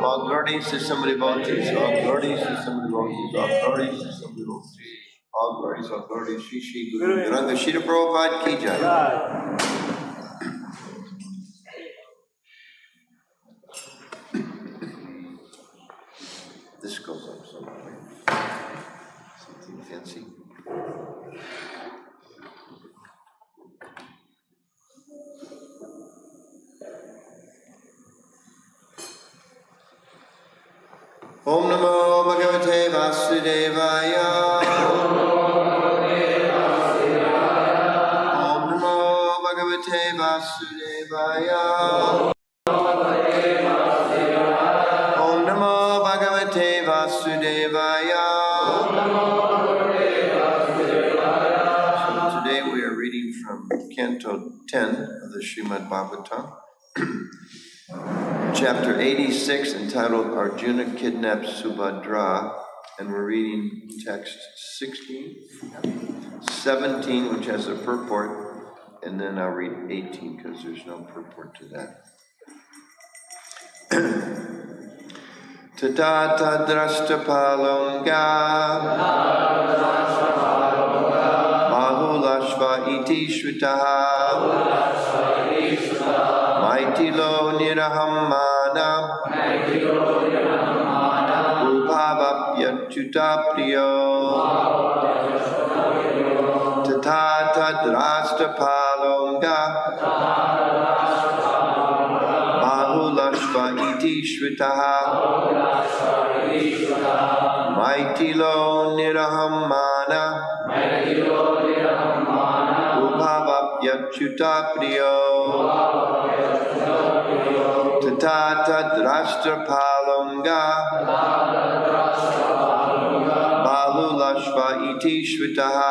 All glories to somebody devotees, all glories to somebody devotees, all glories to somebody devotees, all glories, Shri Shri Guru Granga Shri Prabhupada ki jai. This goes up something fancy. Om Namo Bhagavate Vasudevaya. Om Namo Bhagavate Vasudevaya. Om Namo Bhagavate Vasudevaya. So today we are reading from Canto 10 of the Srimad Bhagavatam. Chapter 86, entitled Arjuna Kidnaps Subhadra, And we're reading text 16, 17, which has a purport, and then I'll read 18 because there's no purport to that. Tata tadrashta palonga mahulashva iti shritaha maitilo nirahammana upavapyachuta priyo tata tadrashta palonga mahulashva iti shritaha maitilo nirahammana upavapyachuta priyo tata tadrashta palonga bahulashva iti shritaha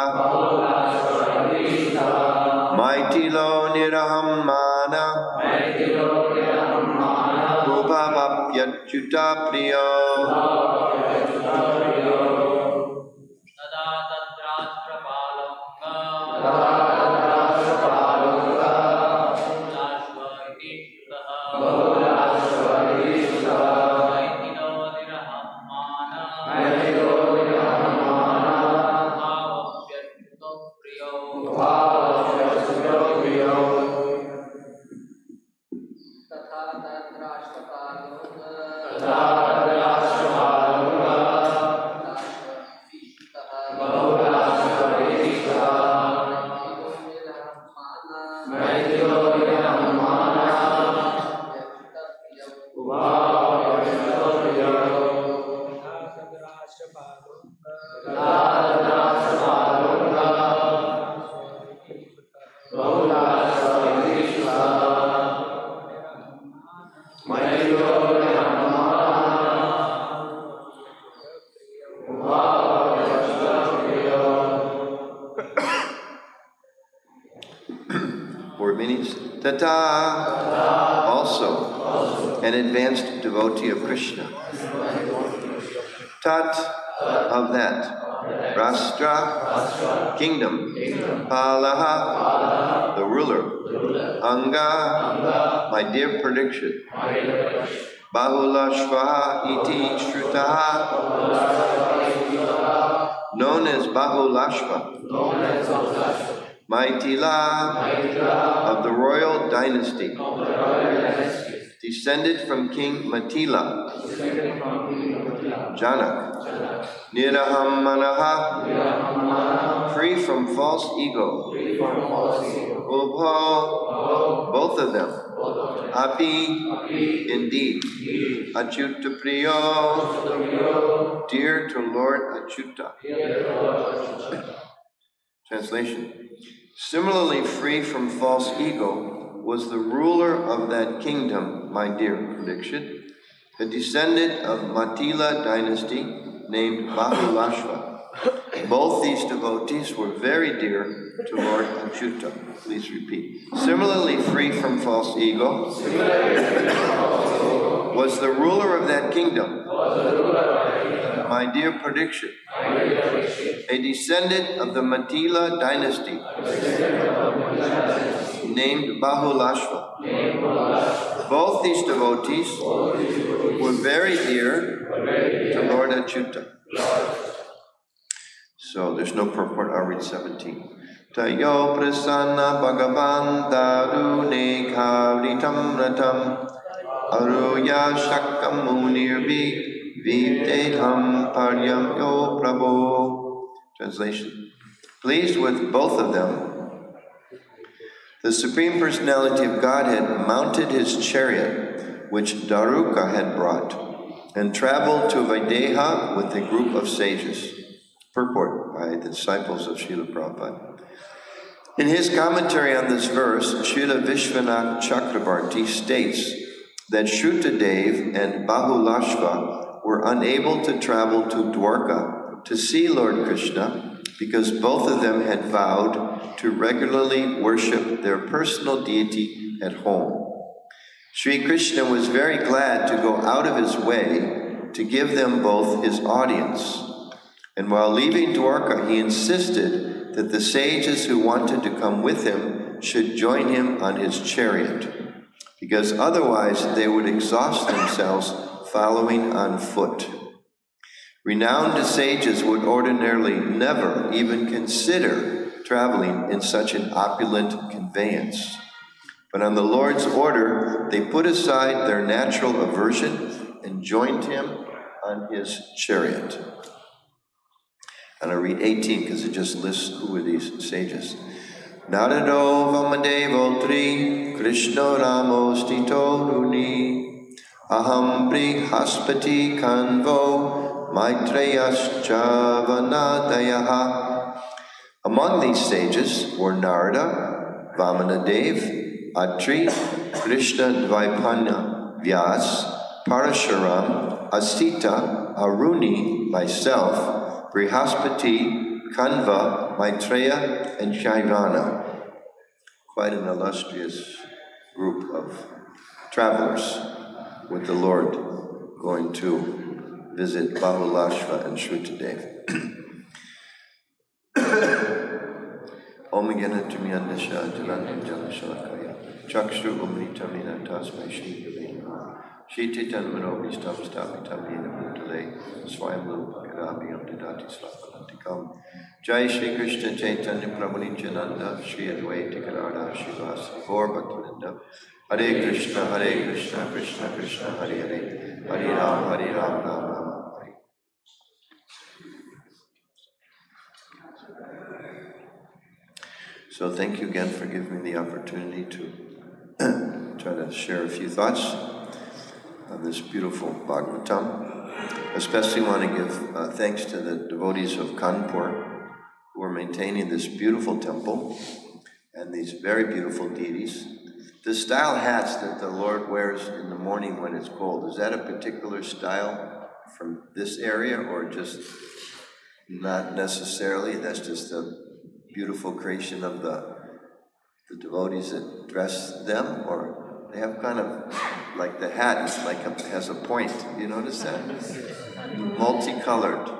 maitilo nirahammana upavapyachuta priyo Tata, also an advanced devotee of Krishna. Tat, of that. Rashtra, kingdom. Palaha, the ruler. Anga, my dear prediction. Bahulashva iti shrutaha, known as Bahulashva. Maitila, of the royal dynasty, descended from King Matila, Janak, Nirahammanaha, free from false ego, Ubho, both of them, Api, indeed, Achyuta Priyo, dear to Lord Achyuta. Translation. Similarly free from false ego was the ruler of that kingdom, my dear prediction, a descendant of Matila dynasty named Bahulashva. Both these devotees were very dear to Lord Achyuta. Please repeat. Similarly free from false ego was the ruler of that kingdom, my dear prediction, a descendant of the Matila dynasty named Bahulashva. Both these devotees were very dear to Lord Achyuta. So there's no purport. I'll read 17. Tayo prasanna bhagavan darune kavritam ratam aruya shakam munirvi Videham paryam yo Prabhu. Translation. Pleased with both of them, the Supreme Personality of Godhead mounted his chariot, which Daruka had brought, and traveled to Videha with a group of sages. Purport by the disciples of Srila Prabhupada. In his commentary on this verse, Srila Vishwanath Chakrabarti states that Shrutadev and Bahulashva were unable to travel to Dwarka to see Lord Krishna because both of them had vowed to regularly worship their personal deity at home. Sri Krishna was very glad to go out of his way to give them both his audience. And while leaving Dwarka, he insisted that the sages who wanted to come with him should join him on his chariot, because otherwise they would exhaust themselves following on foot. Renowned sages would ordinarily never even consider traveling in such an opulent conveyance. But on the Lord's order, they put aside their natural aversion and joined him on his chariot. And I read 18 because it just lists who are these sages. Narado Vamadevo Tri Krishna Ramo Stito Runi Aham Brihaspati Kanvo Maitreyascha Vanadayaha. Among these sages were Narada, Vamanadev, Atri, Krishna Dvaipanya, Vyas, Parashuram, Asita, Aruni, myself, Brihaspati, Kanva, Maitreya, and Shaivana. Quite an illustrious group of travelers with the Lord going to visit Bahulashva and Shrutadev. Om Gyanatrimyandasha Jalantam Jalashalakaya Chakshru Umrita Vinantasmai Shri Gavina Shititan Manovistam Stapitam Vina Bhutale Swayamlu Pakadabhyam Didati Slapalantikam Jai Shri Krishna Chaitanya Prabhu Nityananda Shri Advaita Gadadhar Shivas Gaur Bhaktivinoda Hare Krishna Krishna Krishna Hare Hare Hare Ram Ram Ram. So thank you again for giving me the opportunity to try to share a few thoughts on this beautiful Bhagavatam. Especially want to give thanks to the devotees of Kanpur who are maintaining this beautiful temple and these very beautiful deities. The style hats that the Lord wears in the morning when it's cold, is that a particular style from this area or just not necessarily? That's just a beautiful creation of the devotees that dress them, or they have kind of like the hat is like has a point. You notice that? Multicolored.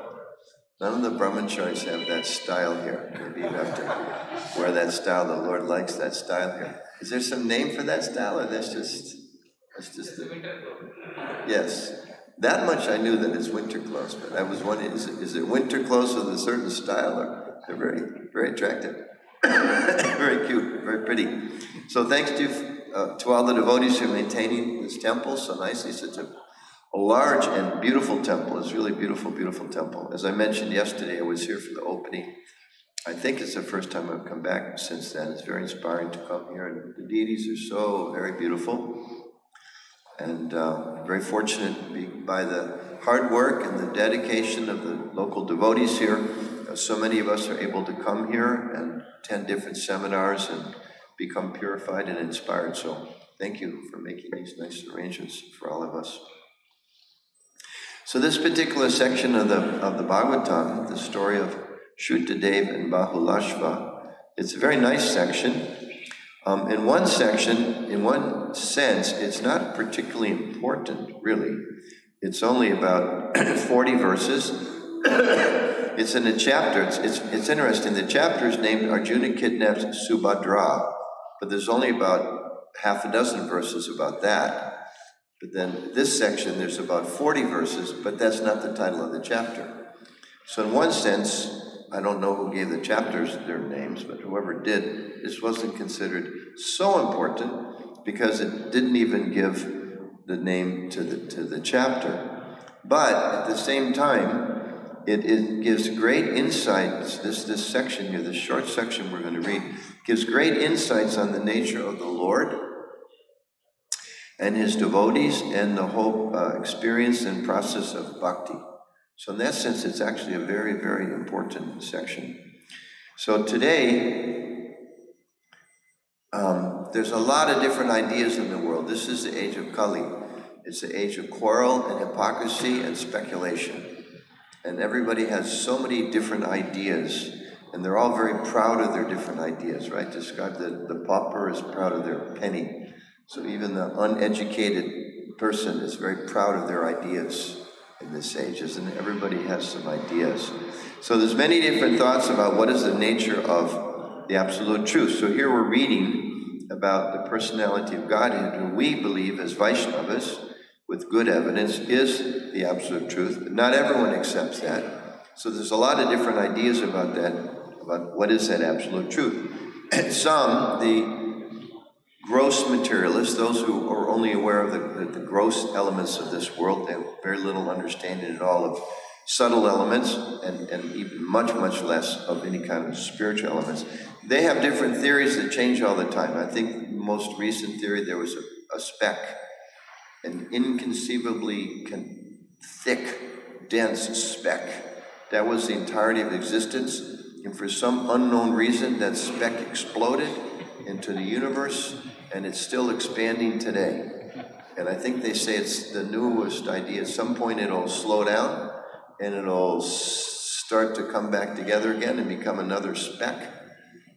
None of the brahmacharis have that style here. Maybe you have to wear that style. The Lord likes that style here. Is there some name for that style, or that's just the... Yes. That much I knew that it's winter clothes, but I was wondering, is it winter clothes with a certain style, or they're very, very attractive, very cute, very pretty. So thanks to all the devotees who are maintaining this temple so nicely. Such a large and beautiful temple. It's really beautiful, beautiful temple. As I mentioned yesterday, I was here for the opening. I think it's the first time I've come back since then. It's very inspiring to come here, and the deities are so very beautiful. And very fortunate by the hard work and the dedication of the local devotees here. So many of us are able to come here and attend different seminars and become purified and inspired. So thank you for making these nice arrangements for all of us. So this particular section of the Bhagavatam, the story of Shrutadev and Bahulashva, it's a very nice section. In one sense, it's not particularly important, really. It's only about 40 verses. It's in a chapter. It's interesting. The chapter is named Arjuna Kidnaps Subhadra, but there's only about half a dozen verses about that. But then this section, there's about 40 verses, but that's not the title of the chapter. So in one sense, I don't know who gave the chapters their names, but whoever did, this wasn't considered so important because it didn't even give the name to the chapter. But at the same time, it gives great insights. This section here, this short section we're going to read, gives great insights on the nature of the Lord and his devotees and the whole experience and process of bhakti. So in that sense, it's actually a very, very important section. So today, there's a lot of different ideas in the world. This is the age of Kali. It's the age of quarrel and hypocrisy and speculation. And everybody has so many different ideas, and they're all very proud of their different ideas, right? Describe the pauper is proud of their penny. So even the uneducated person is very proud of their ideas. in this age, isn't it? Everybody has some ideas. So there's many different thoughts about what is the nature of the absolute truth. So here we're reading about the personality of Godhead, who we believe as Vaishnavas, with good evidence, is the absolute truth. But not everyone accepts that. So there's a lot of different ideas about that, about what is that absolute truth. And some, the gross materialists, those who are only aware of the gross elements of this world, they have very little understanding at all of subtle elements, and even much, much less of any kind of spiritual elements. They have different theories that change all the time. I think the most recent theory, there was a speck, an inconceivably thick, dense speck. That was the entirety of existence, and for some unknown reason, that speck exploded into the universe, and it's still expanding today. And I think they say it's the newest idea. At some point it'll slow down, and it'll start to come back together again and become another speck,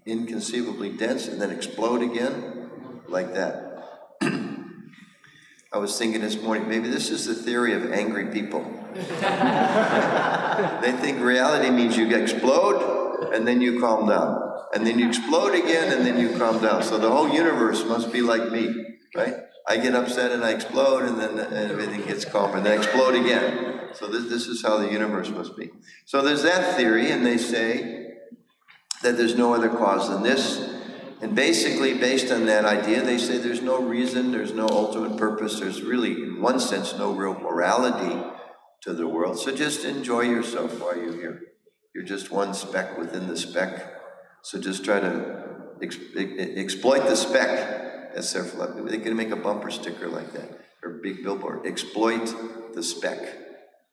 inconceivably dense, and then explode again, like that. I was thinking this morning, maybe this is the theory of angry people. They think reality means you explode, and then you calm down. And then you explode again, and then you calm down. So the whole universe must be like me, right? I get upset and I explode, and then everything gets calm, and then I explode again. So this is how the universe must be. So there's that theory, and they say that there's no other cause than this. And basically, based on that idea, they say there's no reason, there's no ultimate purpose, there's really, in one sense, no real morality to the world. So just enjoy yourself while you're here. You're just one speck within the speck. So just try to exploit the speck. That's their philosophy. They can make a bumper sticker like that, or a big billboard. Exploit the speck.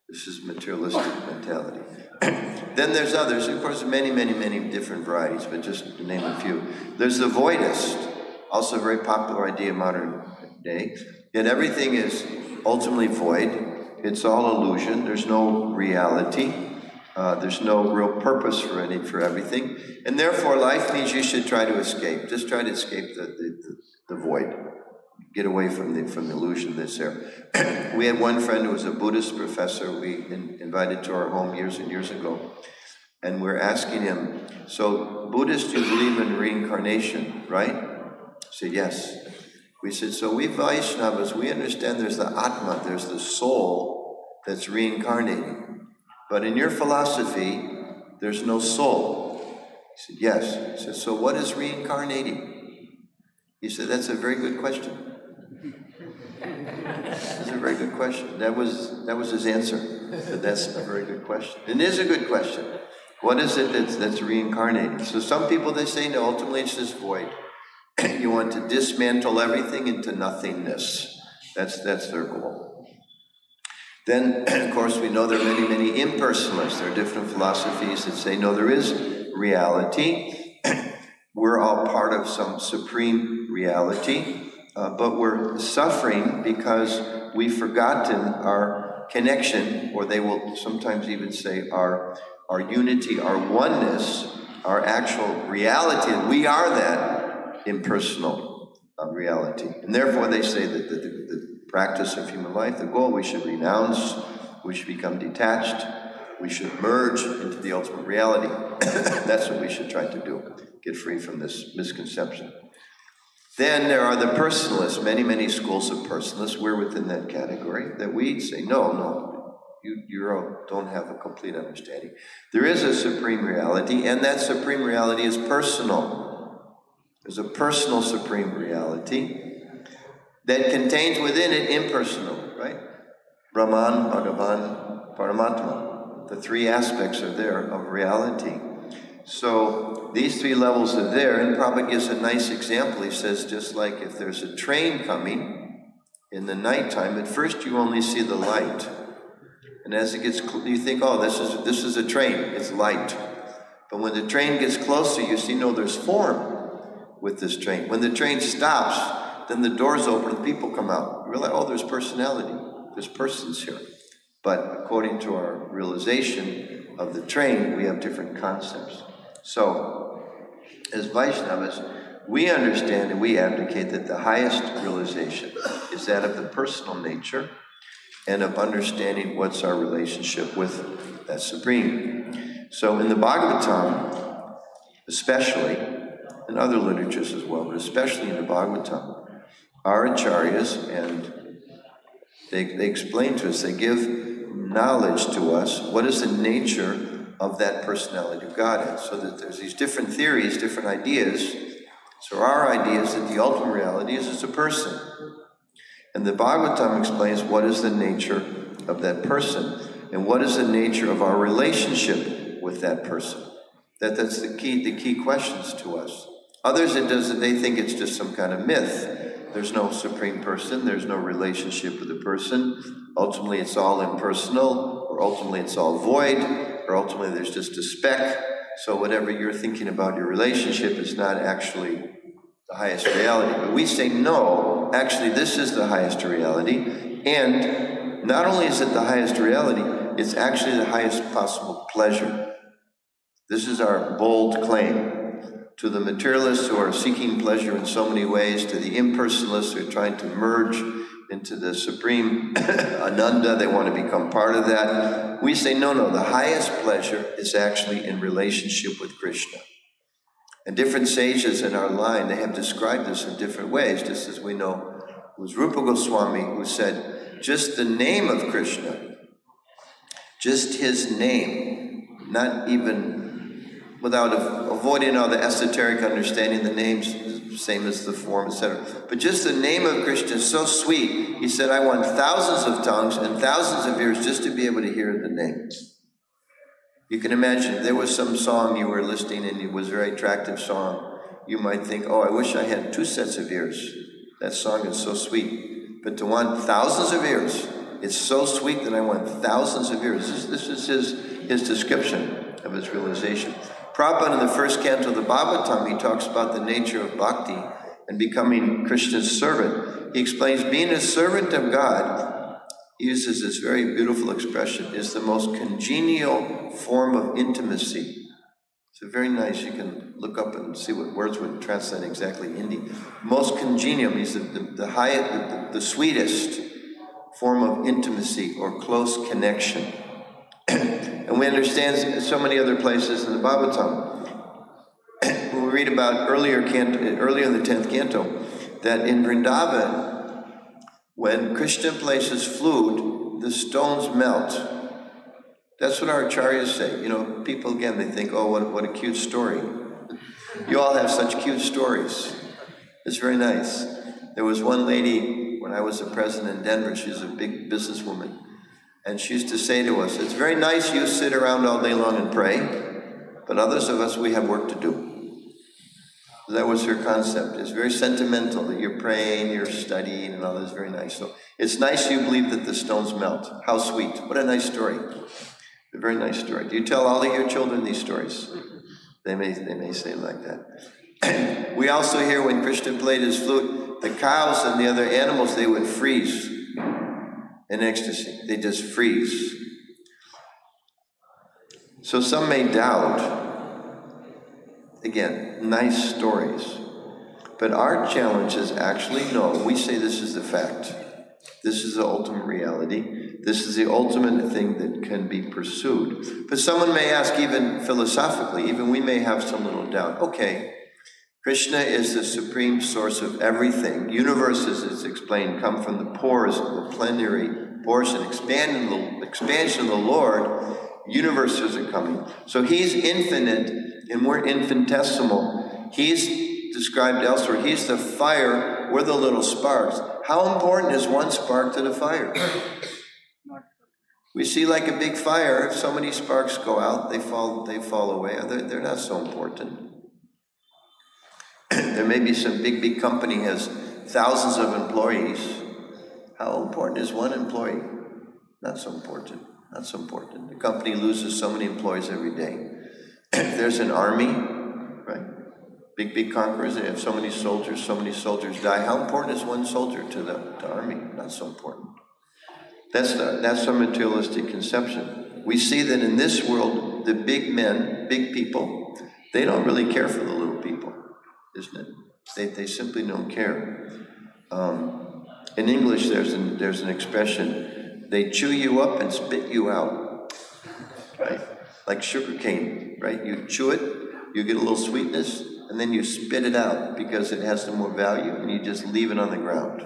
This is materialistic mentality. Then there's others. Of course, many, many, many different varieties, but just to name a few. There's the voidist, also a very popular idea in modern day, that everything is ultimately void. It's all illusion. There's no reality. There's no real purpose for everything. And therefore, life means you should try to escape. Just try to escape the void. Get away from the illusion that's there. We had one friend who was a Buddhist professor we invited to our home years and years ago. And we're asking him, so Buddhists, you believe in reincarnation, right? He said, yes. We said, so we Vaishnavas, we understand there's the Atma, there's the soul that's reincarnating. But in your philosophy, there's no soul. He said, yes. He said, so what is reincarnating? He said, that's a very good question. That's a very good question. That was his answer. But that's a very good question. It is a good question. What is it that's reincarnating? So some people, they say, no, ultimately it's this void. You want to dismantle everything into nothingness. That's their goal. Then, of course, we know there are many, many impersonalists. There are different philosophies that say, no, there is reality. We're all part of some supreme reality, but we're suffering because we've forgotten our connection, or they will sometimes even say our unity, our oneness, our actual reality. We are that impersonal reality. And therefore they say that the practice of human life, the goal, we should renounce, we should become detached, we should merge into the ultimate reality. That's what we should try to do, get free from this misconception. Then there are the personalists, many, many schools of personalists. We're within that category, that we say, no, you don't have a complete understanding. There is a supreme reality, and that supreme reality is personal. There's a personal supreme reality that contains within it impersonal, right? Brahman, Bhagavan, Paramatma. The three aspects are there of reality. So these three levels are there, and Prabhupada gives a nice example. He says, just like if there's a train coming in the nighttime, at first you only see the light. And as it gets you think, oh, this is a train, it's light. But when the train gets closer, you see, no, there's form with this train. When the train stops, then the doors open and people come out. You realize, oh, there's personality, there's persons here. But according to our realization of the train, we have different concepts. So, as Vaishnavas, we understand and we advocate that the highest realization is that of the personal nature. and of understanding what's our relationship with that Supreme. So in the Bhagavatam, especially, and other literatures as well, but especially in the Bhagavatam, our acharyas, and they explain to us, they give knowledge to us, what is the nature of that personality of Godhead, so that there's these different theories, different ideas. So our idea is that the ultimate reality is it's a person. And the Bhagavatam explains what is the nature of that person, and what is the nature of our relationship with that person. That's the key questions to us. Others, they think it's just some kind of myth. There's no supreme person, there's no relationship with the person. Ultimately, it's all impersonal, or ultimately it's all void, or ultimately there's just a speck. So whatever you're thinking about your relationship is not actually the highest reality. But we say, no, actually this is the highest reality. And not only is it the highest reality, it's actually the highest possible pleasure. This is our bold claim. To the materialists who are seeking pleasure in so many ways, to the impersonalists who are trying to merge into the supreme Ananda, they want to become part of that. We say, no, the highest pleasure is actually in relationship with Krishna. And different sages in our line, they have described this in different ways, just as we know it was Rupa Goswami who said, just the name of Krishna, just his name, not even without avoiding all the esoteric understanding, the name's same as the form, etc. But just the name of Krishna is so sweet. He said, I want thousands of tongues and thousands of ears just to be able to hear the name. You can imagine, if there was some song you were listening and it was a very attractive song, you might think, oh, I wish I had 2 sets of ears. That song is so sweet. But to want thousands of ears, it's so sweet that I want thousands of ears. This is his description of his realization. Prabhupada, in the first canto of the Bhagavatam, he talks about the nature of bhakti and becoming Krishna's servant. He explains being a servant of God, he uses this very beautiful expression, is the most congenial form of intimacy. So very nice, you can look up and see what words would translate exactly in Hindi. Most congenial means the highest, the sweetest form of intimacy or close connection. And we understand so many other places in the Bhagavatam, when we read about earlier in the 10th canto, that in Vrindavan, when Krishna places flute, the stones melt. That's what our acharyas say. You know, people, again, they think, oh, what a cute story. You all have such cute stories. It's very nice. There was one lady, when I was the president in Denver, she was a big businesswoman, and she used to say to us, it's very nice you sit around all day long and pray, but others of us, we have work to do. That was her concept. It's very sentimental that you're praying, you're studying, and all this. Very nice. So it's nice you believe that the stones melt. How sweet. What a nice story. A very nice story. Do you tell all of your children these stories? They may say it like that. We also hear when Krishna played his flute, the cows and the other animals, they would freeze in ecstasy. They just freeze. So some may doubt. Again, nice stories. But our challenge is actually, no, we say this is the fact. This is the ultimate reality. This is the ultimate thing that can be pursued. But someone may ask, even philosophically, even we may have some little doubt. Okay, Krishna is the supreme source of everything. Universes, as explained, come from the pores of the plenary portion. Expansion of the Lord, universes are coming. So he's infinite, and we're infinitesimal. He's described elsewhere. He's the fire, we're the little sparks. How important is one spark to the fire? We see like a big fire, if so many sparks go out, they fall away. They're not so important. There may be some big company has thousands of employees. How important is one employee? Not so important. Not so important. The company loses so many employees every day. There's an army, right? Big conquerors, they have so many soldiers die. How important is one soldier to the army? Not so important. That's a materialistic conception. We see that in this world, the big men, big people, they don't really care for the little people, isn't it? They simply don't care. In English, there's an expression They chew you up and spit you out, right? Like sugar cane, right? You chew it, you get a little sweetness, and then you spit it out because it has no more value, and you just leave it on the ground.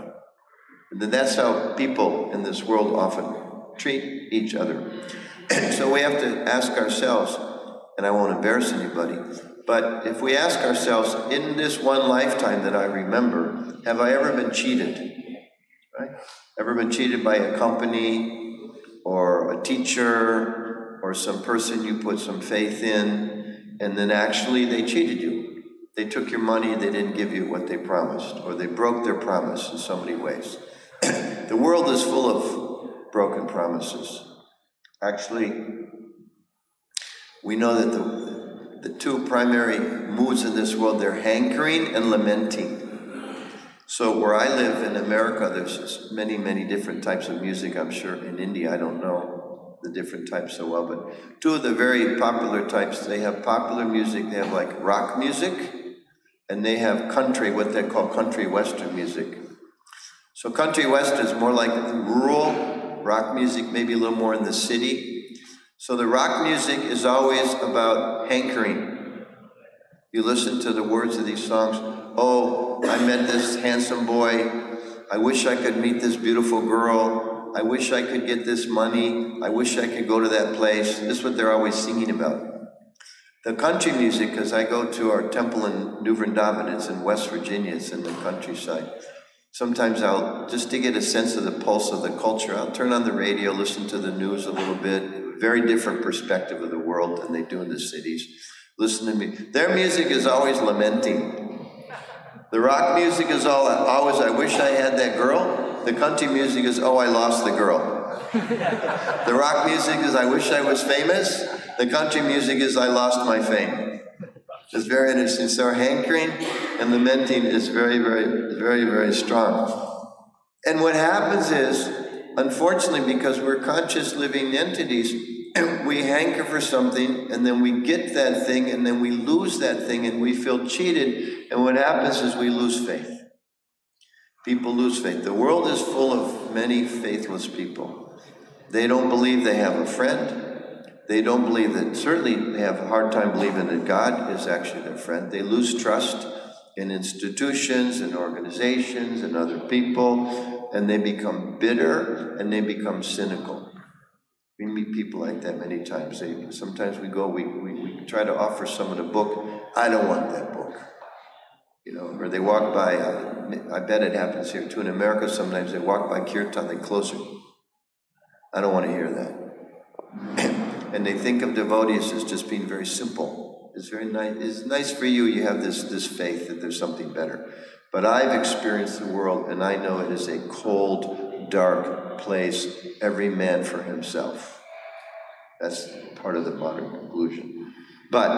And that's how people in this world often treat each other. So we have to ask ourselves, and I won't embarrass anybody, but if we ask ourselves, in this one lifetime that I remember, have I ever been cheated? Right? Ever been cheated by a company or a teacher or some person you put some faith in, and then actually they cheated you? They took your money, they didn't give you what they promised, or they broke their promise in so many ways. The world is full of broken promises. Actually, we know that the two primary moods in this world, they're hankering and lamenting. So where I live in America, there's many, many different types of music. I'm sure in India, I don't know the different types so well, but two of the very popular types, they have popular music. They have like rock music, and they have country, what they call country western music. So country western is more like rural, rock music maybe a little more in the city. So the rock music is always about hankering. You listen to the words of these songs. Oh, I met this handsome boy. I wish I could meet this beautiful girl. I wish I could get this money. I wish I could go to that place. This is what they're always singing about. The country music, because I go to our temple in New Vrindavan, it's in West Virginia, it's in the countryside. Sometimes I'll, just to get a sense of the pulse of the culture, I'll turn on the radio, listen to the news a little bit. Very different perspective of the world than they do in the cities. Listen to me. Their music is always lamenting. The rock music is always, I wish I had that girl. The country music is, oh, I lost the girl. The rock music is, I wish I was famous. The country music is, I lost my fame. It's very interesting. So our hankering and lamenting is very, very, very, very strong. And what happens is, unfortunately, because we're conscious living entities, we hanker for something, and then we get that thing, and then we lose that thing, and we feel cheated, and what happens is we lose faith. People lose faith. The world is full of many faithless people. They don't believe they have a friend. They don't believe that, certainly they have a hard time believing that God is actually their friend. They lose trust in institutions and organizations and other people, and they become bitter, and they become cynical. We meet people like that many times. Sometimes we go, we try to offer someone a book. I don't want that book. You know, or they walk by, I bet it happens here too in America sometimes, they walk by kirtan, they close it. I don't want to hear that. And they think of devotees as just being very simple. It's very nice. It's nice for you, you have this faith that there's something better. But I've experienced the world, and I know it is a cold, dark place, every man for himself. That's part of the modern conclusion. But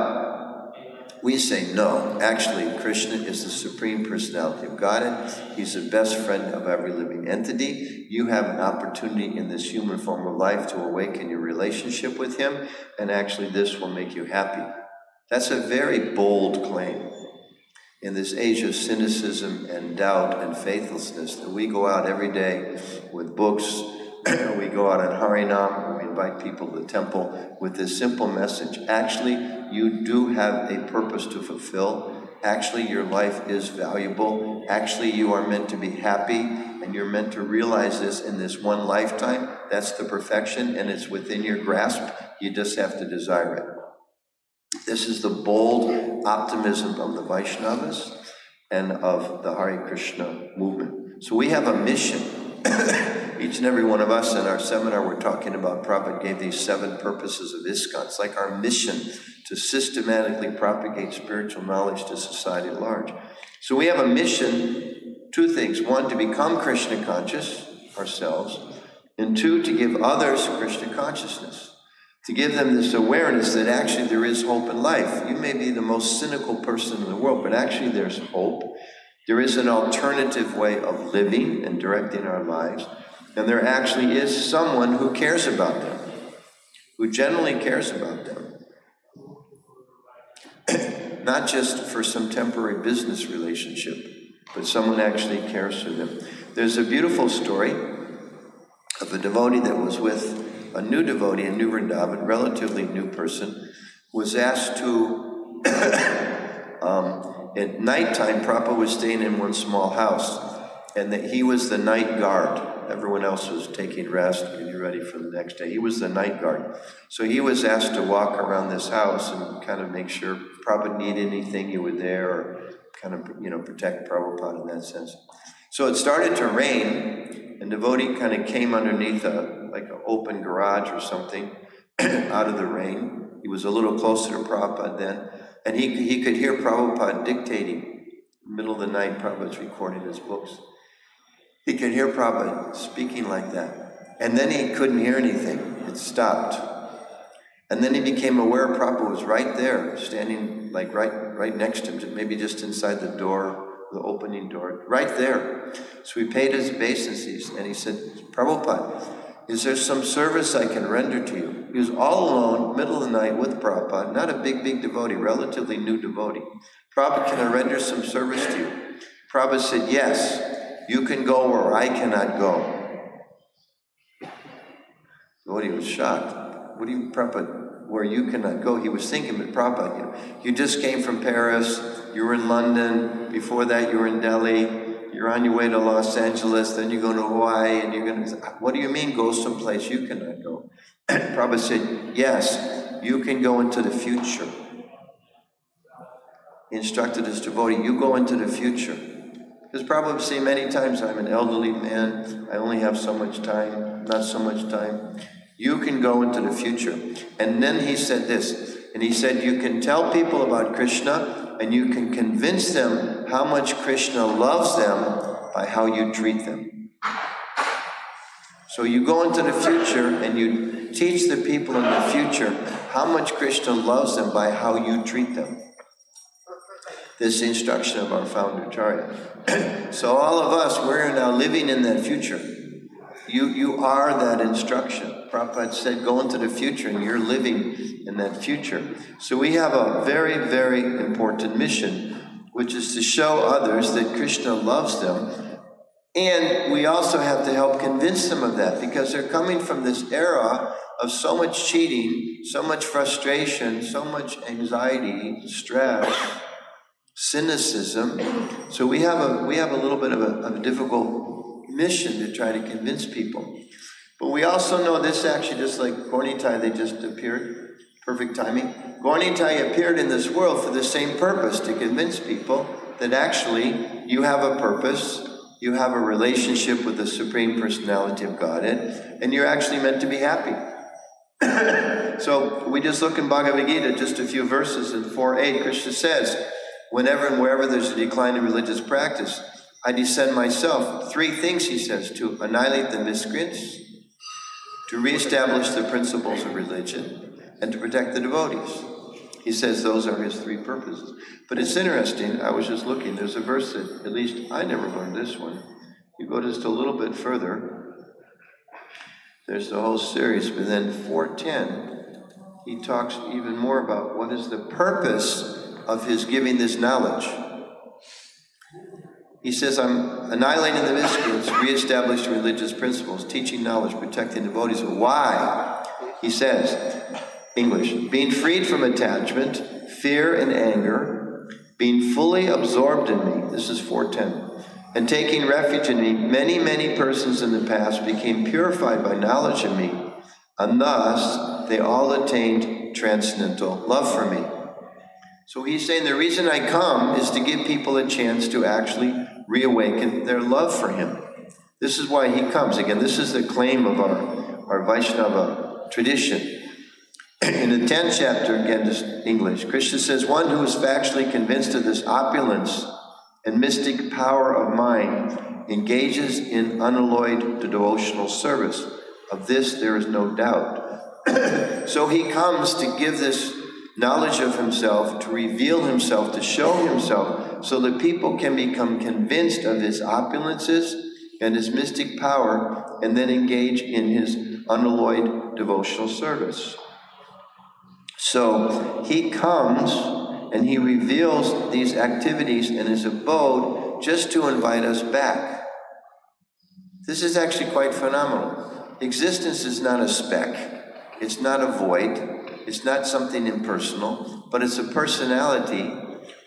we say no. Actually, Krishna is the Supreme Personality of Godhead. He's the best friend of every living entity. You have an opportunity in this human form of life to awaken your relationship with him, and actually this will make you happy. That's a very bold claim. In this age of cynicism and doubt and faithlessness, that we go out every day with books, we go out on Harinam, we invite people to the temple with this simple message. Actually, you do have a purpose to fulfill. Actually, your life is valuable. Actually, you are meant to be happy, and you're meant to realize this in this one lifetime. That's the perfection, and it's within your grasp. You just have to desire it. This is the bold optimism of the Vaishnavas and of the Hare Krishna movement. So we have a mission. Each and every one of us in our seminar, we're talking about, Prabhupada gave these 7 purposes of ISKCON. It's like our mission to systematically propagate spiritual knowledge to society at large. So we have a mission, 2 things. 1, to become Krishna conscious ourselves, and 2, to give others Krishna consciousness. To give them this awareness that actually there is hope in life. You may be the most cynical person in the world, but actually there's hope. There is an alternative way of living and directing our lives. And there actually is someone who cares about them, who genuinely cares about them. Not just for some temporary business relationship, but someone actually cares for them. There's a beautiful story of a devotee that was with a new devotee, a new Vrindavan, relatively new person, was asked to, at nighttime, Prabhupada was staying in one small house, and that he was the night guard. Everyone else was taking rest, getting ready for the next day. He was the night guard. So he was asked to walk around this house and kind of make sure if Prabhupada needed anything, you were there, or kind of, protect Prabhupada in that sense. So it started to rain, and devotee kind of came underneath like an open garage or something out of the rain. He was a little closer to Prabhupada then, and he could hear Prabhupada dictating. In the middle of the night, Prabhupada's recording his books. He could hear Prabhupada speaking like that. And then he couldn't hear anything. It stopped. And then he became aware Prabhupada was right there, standing like right next to him, maybe just inside the door, the opening door, right there. So he paid his obeisances, and he said, Prabhupada, is there some service I can render to you? He was all alone, middle of the night with Prabhupada, not a big devotee, relatively new devotee. Prabhupada, can I render some service to you? Prabhupada said, yes, you can go where I cannot go. The devotee was shocked. What do you, Prabhupada, where you cannot go? He was thinking, but Prabhupada, you just came from Paris, you were in London, before that you were in Delhi, you're on your way to Los Angeles, then you go to Hawaii, and you're going to, what do you mean go someplace you cannot go? Prabhupada said, yes, you can go into the future. He instructed his devotee, you go into the future. Because Prabhupada would say many times, I'm an elderly man, I only have so much time, not so much time. You can go into the future. And then he said this, and he said, you can tell people about Krishna, and you can convince them how much Krishna loves them by how you treat them. So you go into the future and you teach the people in the future how much Krishna loves them by how you treat them. This is the instruction of our founder, Chariot. So all of us, we're now living in that future. You are that instruction. Prabhupada said, go into the future, and you're living in that future. So we have a very, very important mission, which is to show others that Krishna loves them. And we also have to help convince them of that, because they're coming from this era of so much cheating, so much frustration, so much anxiety, stress, cynicism. So we have a little bit of a difficult mission to try to convince people. But we also know this actually, just like Gornitai, they just appeared, perfect timing. Gornitai appeared in this world for the same purpose, to convince people that actually you have a purpose, you have a relationship with the Supreme Personality of Godhead, and you're actually meant to be happy. So we just look in Bhagavad Gita, just a few verses in 4.8, Krishna says, whenever and wherever there's a decline in religious practice, I descend myself. 3 things, he says: to annihilate the miscreants, to reestablish the principles of religion, and to protect the devotees. He says those are his 3 purposes. But it's interesting, I was just looking, there's a verse that, at least I never learned this one. You go just a little bit further, there's the whole series, but then 4.10, he talks even more about what is the purpose of his giving this knowledge. He says, I'm annihilating the miscreants, reestablishing religious principles, teaching knowledge, protecting devotees. Why? He says, English, being freed from attachment, fear, and anger, being fully absorbed in me, this is 4.10, and taking refuge in me, many persons in the past became purified by knowledge of me, and thus they all attained transcendental love for me. So he's saying the reason I come is to give people a chance to actually reawaken their love for him. This is why he comes. Again, this is the claim of our Vaishnava tradition. In the 10th chapter, again, just English, Krishna says, one who is factually convinced of this opulence and mystic power of mind engages in unalloyed devotional service. Of this there is no doubt. So he comes to give this knowledge of himself, to reveal himself, to show himself, so that people can become convinced of his opulences and his mystic power, and then engage in his unalloyed devotional service. So he comes and he reveals these activities in his abode just to invite us back. This is actually quite phenomenal. existence is not a speck, it's not a void, it's not something impersonal, but it's a personality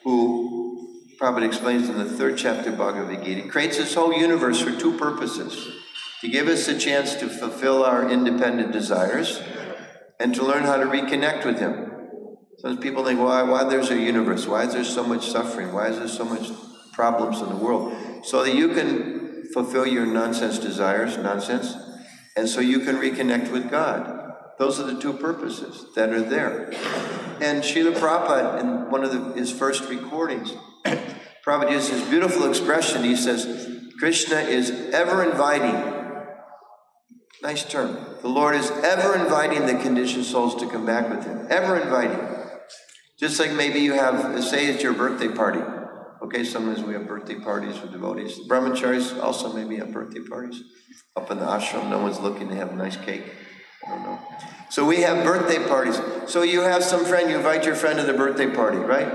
who, Prabhupada explains in the 3rd chapter of Bhagavad Gita, creates this whole universe for 2 purposes. To give us a chance to fulfill our independent desires and to learn how to reconnect with Him. Sometimes people think, why there's a universe? Why is there so much suffering? Why is there so much problems in the world? So that you can fulfill your nonsense desires, and so you can reconnect with God. Those are the 2 purposes that are there. And Srila Prabhupada, in one of his first recordings, Prabhupada uses this beautiful expression. He says, Krishna is ever inviting. Nice term. The Lord is ever inviting the conditioned souls to come back with Him. Ever inviting. Just like maybe you have, say it's your birthday party. Okay, sometimes we have birthday parties with devotees. The brahmacharis also maybe have birthday parties. Up in the ashram, no one's looking to have a nice cake. I don't know. So we have birthday parties. So you have some friend, you invite your friend to the birthday party, right?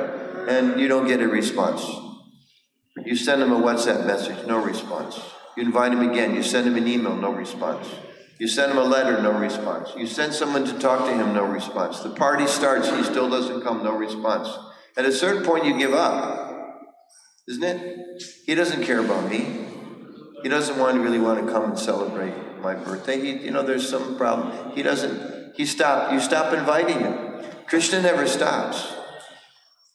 And you don't get a response. You send him a WhatsApp message, no response. You invite him again, you send him an email, no response. You send him a letter, no response. You send someone to talk to him, no response. The party starts, he still doesn't come, no response. At a certain point, you give up, isn't it? He doesn't care about me. He doesn't really want to come and celebrate my birthday. There's some problem. You stop inviting him. Krishna never stops.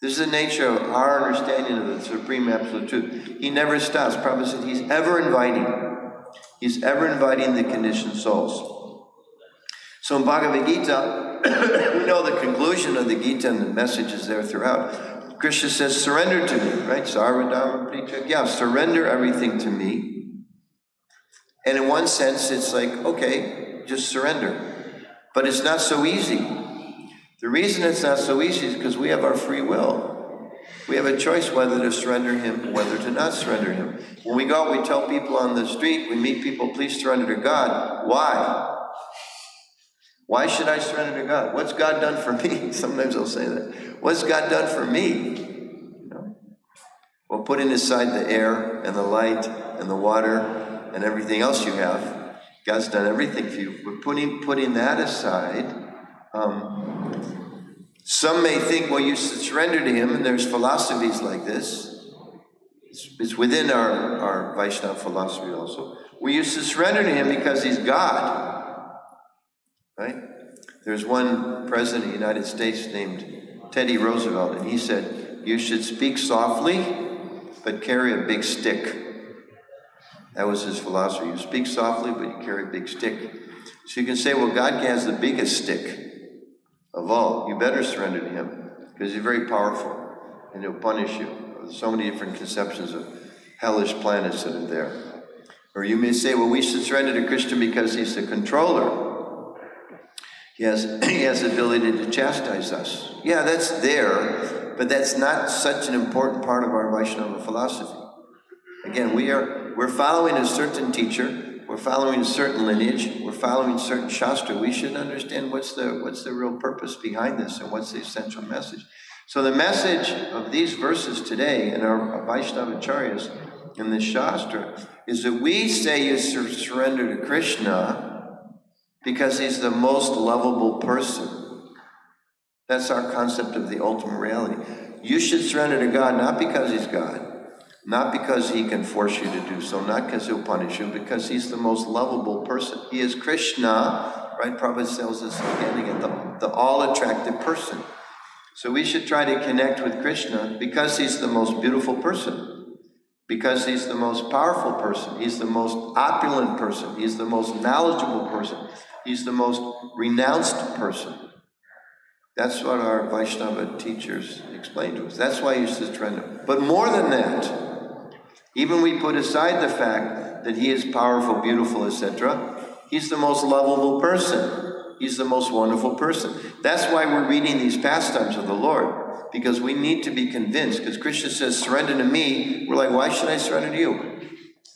This is the nature of our understanding of the Supreme Absolute Truth. He never stops. Prabhupada said He's ever inviting. He's ever inviting the conditioned souls. So in Bhagavad Gita, we know the conclusion of the Gita and the message is there throughout. Krishna says, surrender to me, right? Sarvadharma Pritya, surrender everything to me. And in one sense, it's like, okay, just surrender. But it's not so easy. The reason it's not so easy is because we have our free will. We have a choice whether to surrender Him, whether to not surrender Him. When we go out, we tell people on the street, we meet people, please surrender to God. Why? Why should I surrender to God? What's God done for me? Sometimes they'll say that. What's God done for me? Well, putting aside the air and the light and the water and everything else you have, God's done everything for you. But putting that aside, some may think, well, you should surrender to Him, and there's philosophies like this. It's within our Vaishnava philosophy also. We used to surrender to Him because He's God, right? There's one president of the United States named Teddy Roosevelt, and he said, you should speak softly, but carry a big stick. That was his philosophy. You speak softly, but you carry a big stick. So you can say, well, God has the biggest stick of all. You better surrender to Him, because He's very powerful, and He'll punish you. There's so many different conceptions of hellish planets that are there. Or you may say, well, we should surrender to Krishna because He's the controller. He has the ability to chastise us. Yeah, that's there, but that's not such an important part of our Vaishnava philosophy. Again, we're following a certain teacher. We're following a certain lineage. We're following certain shastra. We should understand what's the real purpose behind this and what's the essential message. So the message of these verses today in our Vaishnava Charyas in the shastra is that we say you surrender to Krishna because He's the most lovable person. That's our concept of the ultimate reality. You should surrender to God not because He's God, not because He can force you to do so, not because He'll punish you, because He's the most lovable person. He is Krishna, right? Prabhupada tells us again, the all-attractive person. So we should try to connect with Krishna because He's the most beautiful person, because He's the most powerful person, He's the most opulent person, He's the most knowledgeable person, He's the most renounced person. That's what our Vaishnava teachers explain to us. That's why you should surrender. But more than that, even we put aside the fact that He is powerful, beautiful, etc., He's the most lovable person. He's the most wonderful person. That's why we're reading these pastimes of the Lord, because we need to be convinced. Because Krishna says, surrender to me. We're like, why should I surrender to you?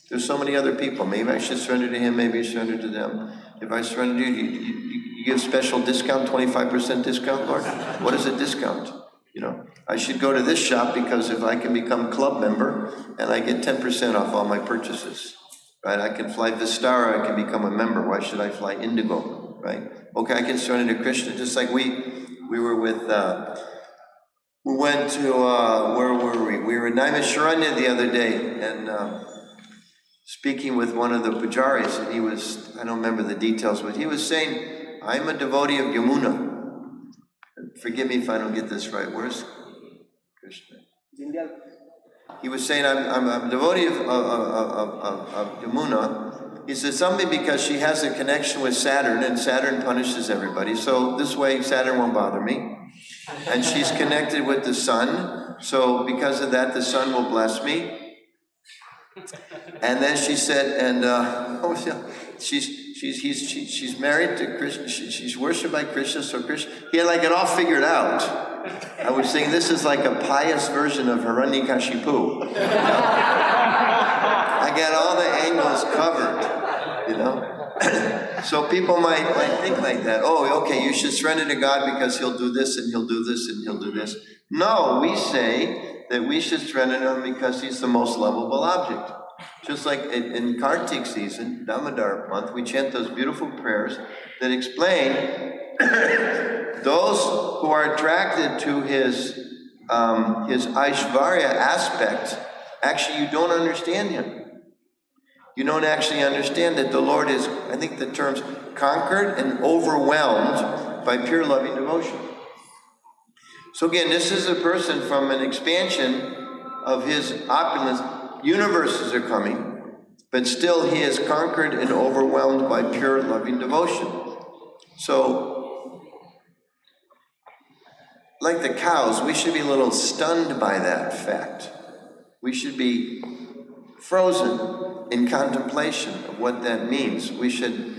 There's so many other people. Maybe I should surrender to Him. Maybe I surrender to them. If I surrender to you, you give special discount, 25% discount, Lord? What is a discount? I should go to this shop because if I can become a club member and I get 10% off all my purchases. right? I can fly Vistara, I can become a member. Why should I fly Indigo, right? Okay, I can surrender to Krishna, just like we were with, we went to, where were we? We were in Naimisharanya the other day, and speaking with one of the pujaris, and he was, I don't remember the details, but he was saying, I'm a devotee of Yamuna. Forgive me if I don't get this right. Where's Krishna? He was saying, I'm a devotee of Yamuna. He said something because she has a connection with Saturn, and Saturn punishes everybody. So this way, Saturn won't bother me. And she's connected with the sun. So because of that, the sun will bless me. And then she said, and she's married to Krishna. She's worshipped by Krishna. So Krishna, he had like it all figured out. I was saying this is like a pious version of Hiranyakashipu. I got all the angles covered, you know. So people might think like that. Oh, okay, you should surrender to God because he'll do this and he'll do this and he'll do this. No, we say that we should surrender to him because he's the most lovable object. Just like in Kartik season, Damodar month, we chant those beautiful prayers that explain those who are attracted to his Aishvarya aspect. Actually, you don't understand him. You don't actually understand that the Lord is, I think the term's conquered and overwhelmed by pure loving devotion. So again, this is a person from an expansion of his opulence. Universes are coming, but still he is conquered and overwhelmed by pure loving devotion. So, like the cows, we should be a little stunned by that fact. We should be frozen in contemplation of what that means. We should,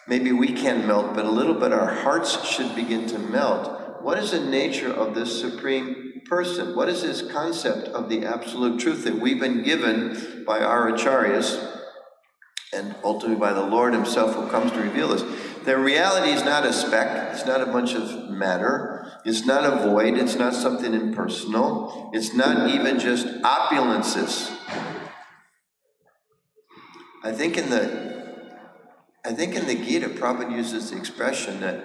maybe we can melt, but a little bit our hearts should begin to melt. What is the nature of this supreme person? What is this concept of the absolute truth that we've been given by our acharyas and ultimately by the Lord himself who comes to reveal this? The reality is not a speck, it's not a bunch of matter, it's not a void, it's not something impersonal, it's not even just opulences. I think in the Gita, Prabhupada uses the expression that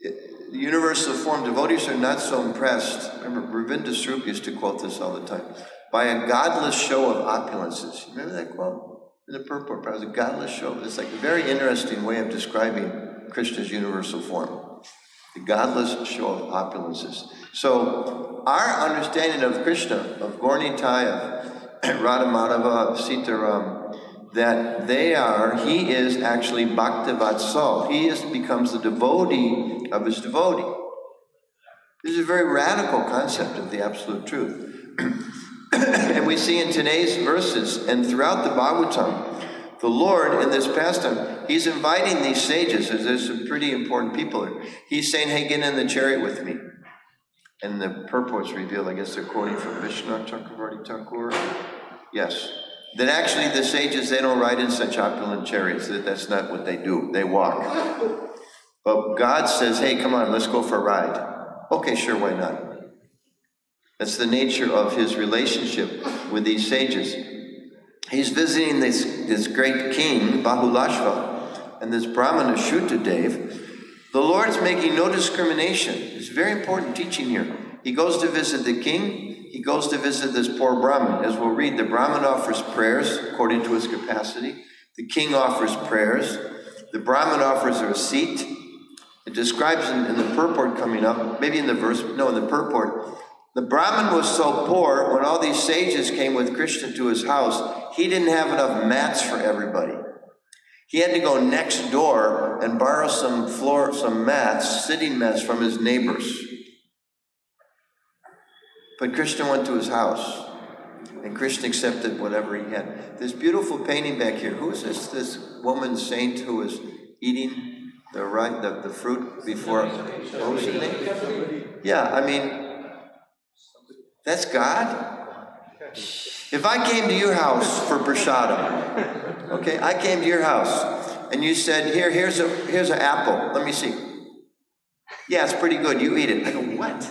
the universal form devotees are not so impressed. Remember, Ravinda Swarup used to quote this all the time. By a godless show of opulences. Remember that quote? In the purport, Prabhupada, a godless show. It's like a very interesting way of describing Krishna's universal form. The godless show of opulences. So, our understanding of Krishna, of Gaura-Nitai, of Radha Madhava, of Sitaram, that he is actually Bhakta-Vatsal. He becomes the devotee of his devotee. This is a very radical concept of the absolute truth. And we see in today's verses and throughout the Bhagavatam, the Lord in this pastime, he's inviting these sages, as there's some pretty important people here. He's saying, hey, get in the chariot with me. And the purports reveal, I guess they're quoting from Vishnu Chakravarti Thakur. Yes. That actually the sages, they don't ride in such opulent chariots. That's not what they do. They walk. But God says, hey, come on, let's go for a ride. Okay, sure, why not? That's the nature of his relationship with these sages. He's visiting this great king, Bahulashva, and this Brahmana Shuttadev. The Lord's making no discrimination. It's very important teaching here. He goes to visit the king. He goes to visit this poor Brahmin. As we'll read, the Brahmin offers prayers according to his capacity. The king offers prayers. The Brahmin offers her a seat. It describes in the purport coming up, maybe in the verse, no, in the purport, the Brahmin was so poor, when all these sages came with Krishna to his house, he didn't have enough mats for everybody. He had to go next door and borrow some mats, sitting mats from his neighbors. But Krishna went to his house, and Krishna accepted whatever he had. This beautiful painting back here, who is this woman saint who was eating the fruit before? What was her name? Yeah, I mean, that's God. If I came to your house for prasadam, okay, I came to your house, and you said, here's an apple, let me see. Yeah, it's pretty good, you eat it. I go, what?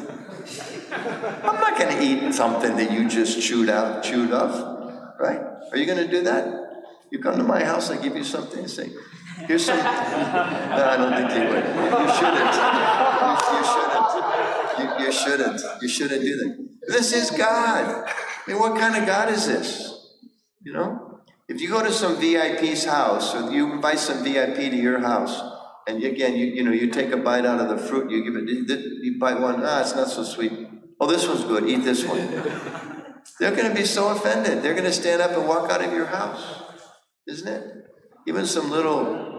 I'm not going to eat something that you just chewed of, right? Are you going to do that? You come to my house, I give you something and say, here's some. No, I don't think you would. You shouldn't. You shouldn't do that. This is God. I mean, what kind of God is this? You know? If you go to some VIP's house, or you invite some VIP to your house, and again, you take a bite out of the fruit, you give it, you bite one, it's not so sweet. Oh, this one's good, eat this one. They're going to be so offended. They're going to stand up and walk out of your house, isn't it? Even some little,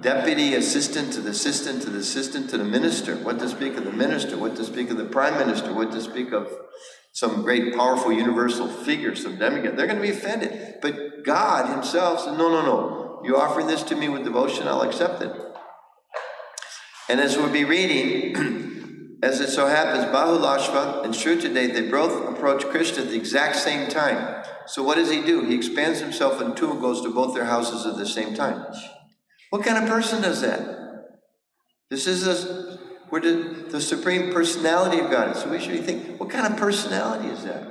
deputy assistant to the assistant to the assistant to the minister, what to speak of the minister, what to speak of the prime minister, what to speak of some great, powerful, universal figure, some demigod. They're going to be offended. But God himself said, no. You offering this to me with devotion, I'll accept it. And as we'll be reading, as it so happens, Bahulashva and Shrutade, they both approach Krishna at the exact same time. So what does he do? He expands himself in two and goes to both their houses at the same time. What kind of person does that? This is where the Supreme Personality of God is. So we should think, what kind of personality is that?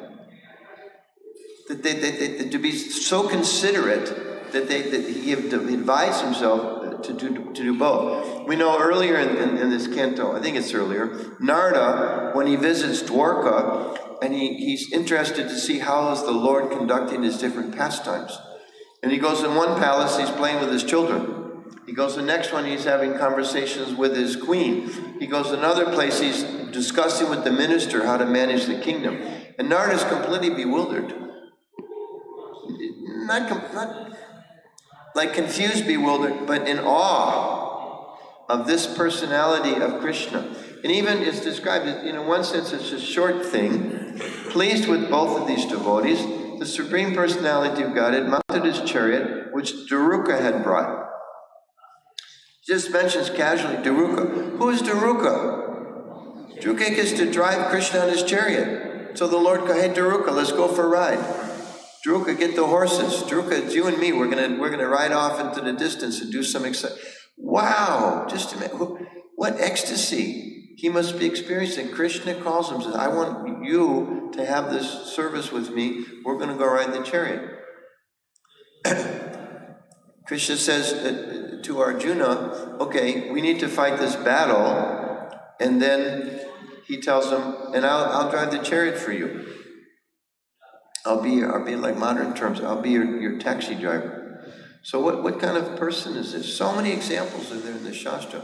That they to be so considerate that he advised himself to do both. We know earlier in this canto, I think it's earlier, Narada, when he visits Dwarka, and he's interested to see how is the Lord conducting his different pastimes. And he goes in one palace, he's playing with his children. He goes to the next one, he's having conversations with his queen. He goes to another place, he's discussing with the minister how to manage the kingdom. And Narada's completely bewildered. Not like confused, bewildered, but in awe of this personality of Krishna. And even it's described, in one sense, it's a short thing. Pleased with both of these devotees, the Supreme Personality of God had mounted his chariot, which Daruka had brought. Just mentions casually Daruka. Who is Daruka? Daruka gets to drive Krishna on his chariot. So the Lord goes, hey Daruka, let's go for a ride. Daruka, get the horses. Daruka, it's you and me. We're gonna ride off into the distance and do some exciting. Wow! Just a minute. What ecstasy he must be experiencing. Krishna calls him, says, I want you to have this service with me. We're going to go ride the chariot. Krishna says to Arjuna, okay, we need to fight this battle. And then he tells him, and I'll drive the chariot for you. I'll be like modern terms, I'll be your taxi driver. So what kind of person is this? So many examples are there in the Shastra.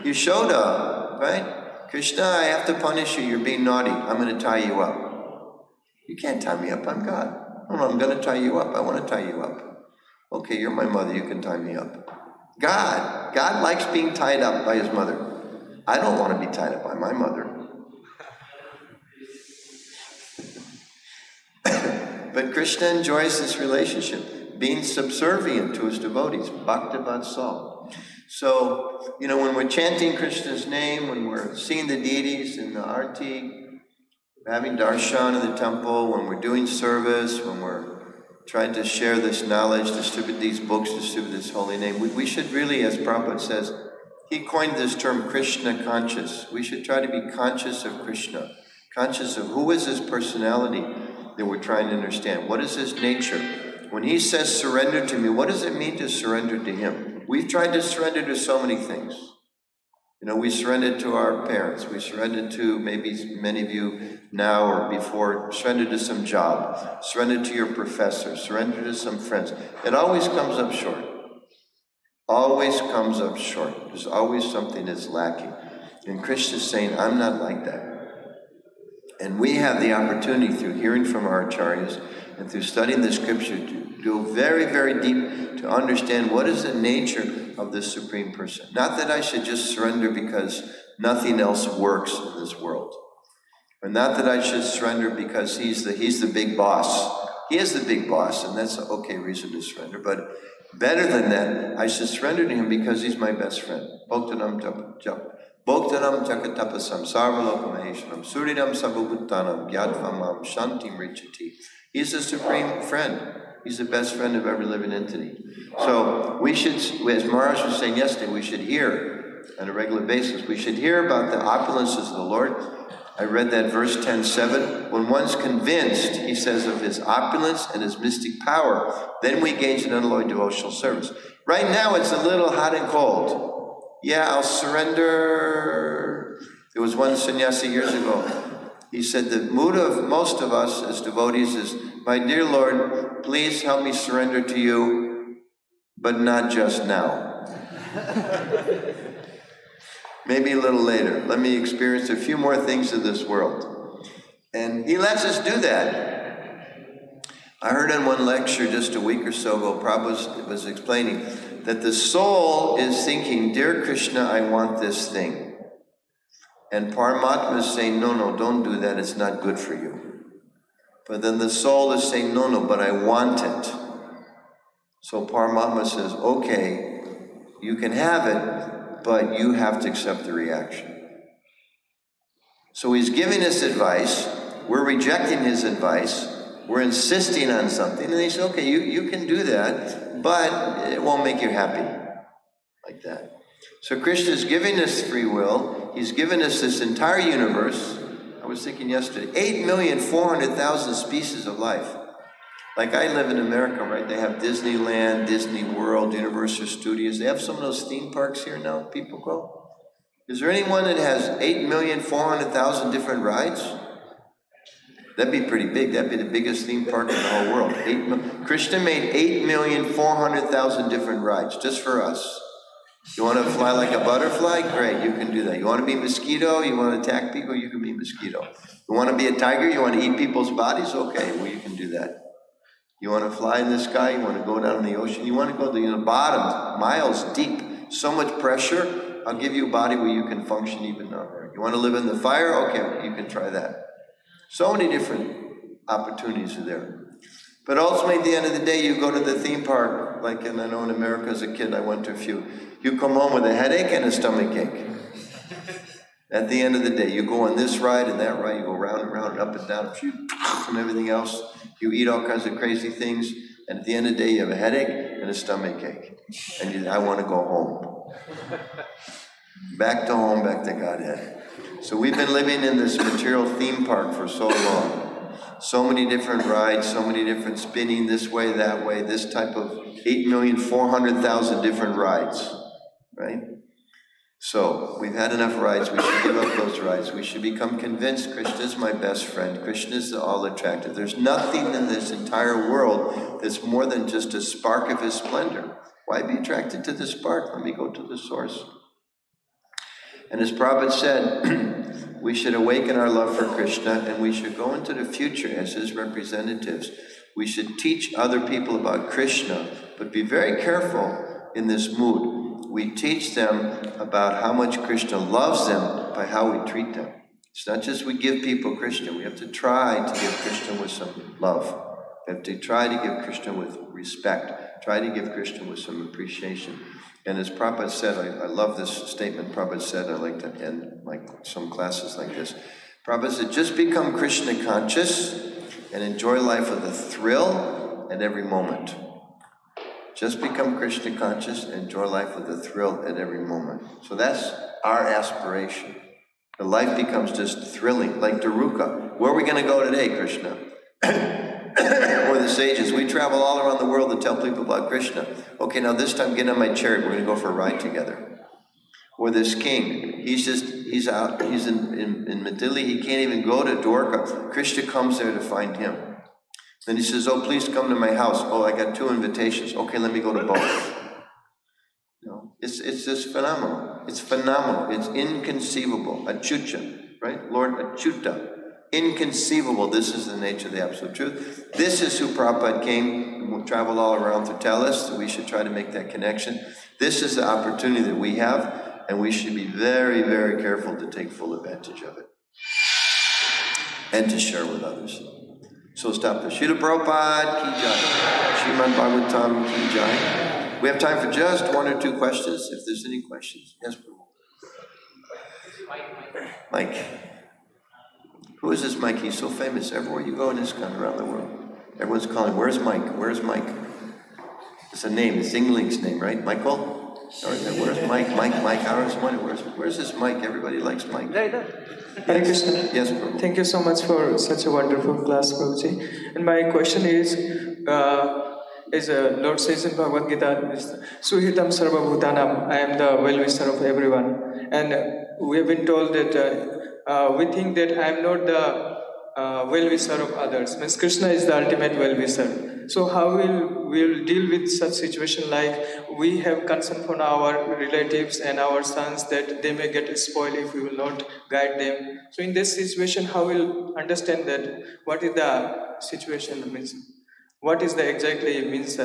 Yashoda, right? Krishna, I have to punish you. You're being naughty. I'm going to tie you up. You can't tie me up. I'm God. No, I'm going to tie you up. I want to tie you up. Okay, you're my mother. You can tie me up. God likes being tied up by his mother. I don't want to be tied up by my mother. But Krishna enjoys this relationship, being subservient to his devotees, Bhaktavatsal. So, when we're chanting Krishna's name, when we're seeing the deities in the arti, having darshan in the temple, when we're doing service, when we're trying to share this knowledge, distribute these books, distribute this holy name, we should really, as Prabhupada says, he coined this term Krishna Conscious. We should try to be conscious of Krishna, conscious of who is his personality that we're trying to understand. What is his nature? When he says surrender to me, what does it mean to surrender to him? We've tried to surrender to so many things. We surrendered to our parents. We surrendered to, maybe many of you now or before, surrendered to some job, surrendered to your professor, surrendered to some friends. It always comes up short. Always comes up short. There's always something that's lacking. And Krishna's saying, I'm not like that. And we have the opportunity through hearing from our acharyas and through studying the scripture to go very, very deep to understand what is the nature of this Supreme Person. Not that I should just surrender because nothing else works in this world. Or not that I should surrender because he's the big boss. He is the big boss, and that's an okay reason to surrender. But better than that, I should surrender to him because he's my best friend. Bhaktanam jakatapasam sarvalokamaheshwaram suridam sabhubhutanam gyatvam shantim richati. He's the supreme friend. He's the best friend of every living entity. So we should, as Maharaj was saying yesterday, we should hear on a regular basis. We should hear about the opulences of the Lord. I read that verse 10:7. When one's convinced, he says, of his opulence and his mystic power, then we engage in unalloyed devotional service. Right now, it's a little hot and cold. Yeah, I'll surrender. There was one sannyasi years ago. He said the mood of most of us as devotees is, my dear Lord, please help me surrender to you, but not just now. Maybe a little later. Let me experience a few more things of this world. And he lets us do that. I heard in one lecture just a week or so ago, Prabhu was explaining that the soul is thinking, dear Krishna, I want this thing. And Paramatma is saying, no, no, don't do that, it's not good for you. But then the soul is saying, no, no, but I want it. So Paramatma says, okay, you can have it, but you have to accept the reaction. So he's giving us advice, we're rejecting his advice, we're insisting on something, and he says, okay, you can do that, but it won't make you happy, like that. So Krishna is giving us free will, he's given us this entire universe. I was thinking yesterday, 8,400,000 species of life. Like I live in America, right? They have Disneyland, Disney World, Universal Studios. They have some of those theme parks here now, people go. Is there anyone that has 8,400,000 different rides? That'd be pretty big. That'd be the biggest theme park in the whole world. Krishna made 8,400,000 different rides, just for us. You want to fly like a butterfly? Great, you can do that. You want to be mosquito? You want to attack people? You can be mosquito. You want to be a tiger? You want to eat people's bodies? Okay, well, you can do that. You want to fly in the sky? You want to go down in the ocean? You want to go to the bottom, miles deep, so much pressure? I'll give you a body where you can function even down there. You want to live in the fire? Okay, you can try that. So many different opportunities are there. But ultimately, at the end of the day, you go to the theme park, like, and I know in America as a kid, I went to a few. You come home with a headache and a stomach ache. At the end of the day, you go on this ride and that ride, you go round and round and up and down, and everything else. You eat all kinds of crazy things, and at the end of the day, you have a headache and a stomach ache. And I want to go home. Back to home, back to Godhead. So we've been living in this material theme park for so long. So many different rides, so many different spinning this way, that way, this type of 8,400,000 different rides, right? So we've had enough rides, we should give up those rides. We should become convinced Krishna is my best friend. Krishna is the all-attractive. There's nothing in this entire world that's more than just a spark of his splendor. Why be attracted to the spark? Let me go to the source. And as Prabhupada said, we should awaken our love for Krishna and we should go into the future as his representatives. We should teach other people about Krishna, but be very careful in this mood. We teach them about how much Krishna loves them by how we treat them. It's not just we give people Krishna. We have to try to give Krishna with some love. We have to try to give Krishna with respect. Try to give Krishna with some appreciation. And as Prabhupada said, I love this statement Prabhupada said, I like to end some classes like this. Prabhupada said, just become Krishna conscious and enjoy life with a thrill at every moment. Just become Krishna conscious and enjoy life with a thrill at every moment. So that's our aspiration. The life becomes just thrilling, like Daruka. Where are we going to go today, Krishna? Or the sages, we travel all around the world to tell people about Krishna. Okay, now this time get on my chariot, we're going to go for a ride together. Or this king, he's in Madili, he can't even go to Dwarka. Krishna comes there to find him. Then he says, oh, please come to my house. Oh, I got 2 invitations. Okay, let me go to both. It's just phenomenal. It's phenomenal. It's inconceivable. Achucha, right? Lord Achuta. Inconceivable. This is the nature of the absolute truth. This is who Prabhupada came and traveled all around to tell us, that we should try to make that connection. This is the opportunity that we have, and we should be very, very careful to take full advantage of it and to share with others. So stop there. Srila Prabhupada ki jai. Srimad Bhagavatam ki jai. We have time for just 1 or 2 questions, if there's any questions. Yes, Prabhu. Mike. Who is this Mike? He's so famous. Everywhere you go in ISKCON around the world, everyone's calling, where's Mike? Where's Mike? It's a name. It's Ingling's name, right? Michael? Where's Mike? Where's this Mike? Everybody likes Mike. Hare Krishna. Yes, Prabhu. Thank you so much for such a wonderful class, Prabhuji. And my question is Lord says in Bhagavad Gita, Suhitam Sarva Bhutanam, I am the well-wisher of everyone. And we have been told that we think that I am not the well-wisher of others. Means Krishna is the ultimate well-wisher. So how we'll deal with such situation like we have concern for our relatives and our sons that they may get spoiled if we will not guide them. So in this situation, how we'll understand that what is the situation means? What is the exactly means?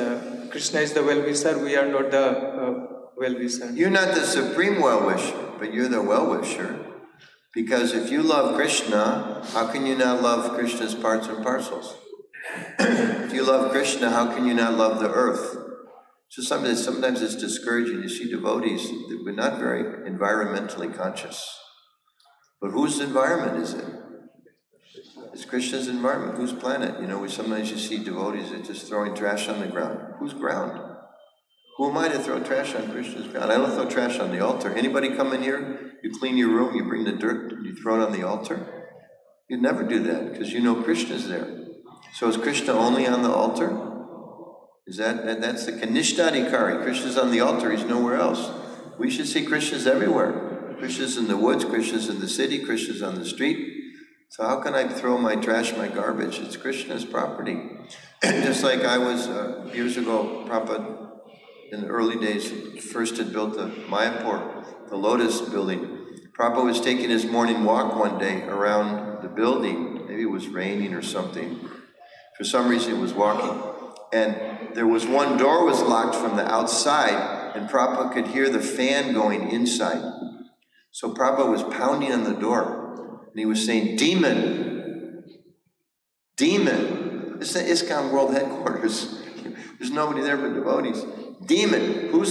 Krishna is the well-wisher. We are not the well-wisher. You're not the supreme well-wisher, but you're the well-wisher. Because if you love Krishna, how can you not love Krishna's parts and parcels? If you love Krishna, how can you not love the earth? So sometimes it's discouraging. You see devotees that we're not very environmentally conscious. But whose environment is it? It's Krishna's environment. Whose planet? Sometimes you see devotees that just throwing trash on the ground. Whose ground? Who am I to throw trash on Krishna's ground? I don't throw trash on the altar. Anybody come in here, you clean your room, you bring the dirt, and you throw it on the altar? You'd never do that, because you know Krishna's there. So is Krishna only on the altar? That's the Kanishtadikari. Krishna's on the altar, he's nowhere else. We should see Krishna's everywhere. Krishna's in the woods, Krishna's in the city, Krishna's on the street. So how can I throw my trash, my garbage? It's Krishna's property. Just like I was years ago, Prabhupada, in the early days, first had built the Mayapur, the Lotus building. Prabhupada was taking his morning walk one day around the building. Maybe it was raining or something. For some reason he was walking. And there was one door was locked from the outside, and Prabhupada could hear the fan going inside. So Prabhupada was pounding on the door. And he was saying, "Demon! Demon!" This is the ISKCON World Headquarters. There's nobody there but devotees. Demon! Who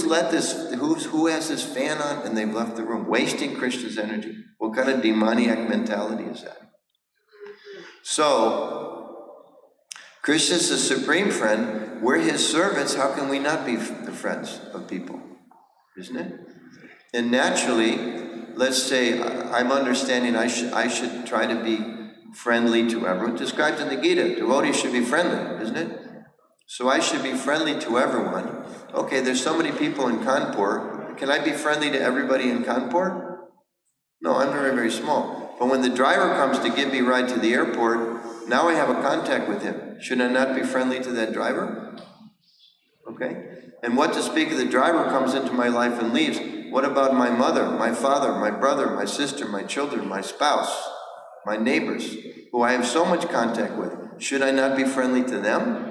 has this fan on? And they've left the room, wasting Krishna's energy. What kind of demoniac mentality is that? So, Krishna's the supreme friend. We're his servants. How can we not be the friends of people? Isn't it? And naturally, let's say I'm understanding I should try to be friendly to everyone. Described in the Gita, devotees should be friendly, isn't it? So I should be friendly to everyone. Okay, there's so many people in Kanpur. Can I be friendly to everybody in Kanpur? No, I'm very, very small. But when the driver comes to give me a ride to the airport, now I have a contact with him. Should I not be friendly to that driver? Okay? And what to speak of the driver comes into my life and leaves. What about my mother, my father, my brother, my sister, my children, my spouse, my neighbors, who I have so much contact with? Should I not be friendly to them?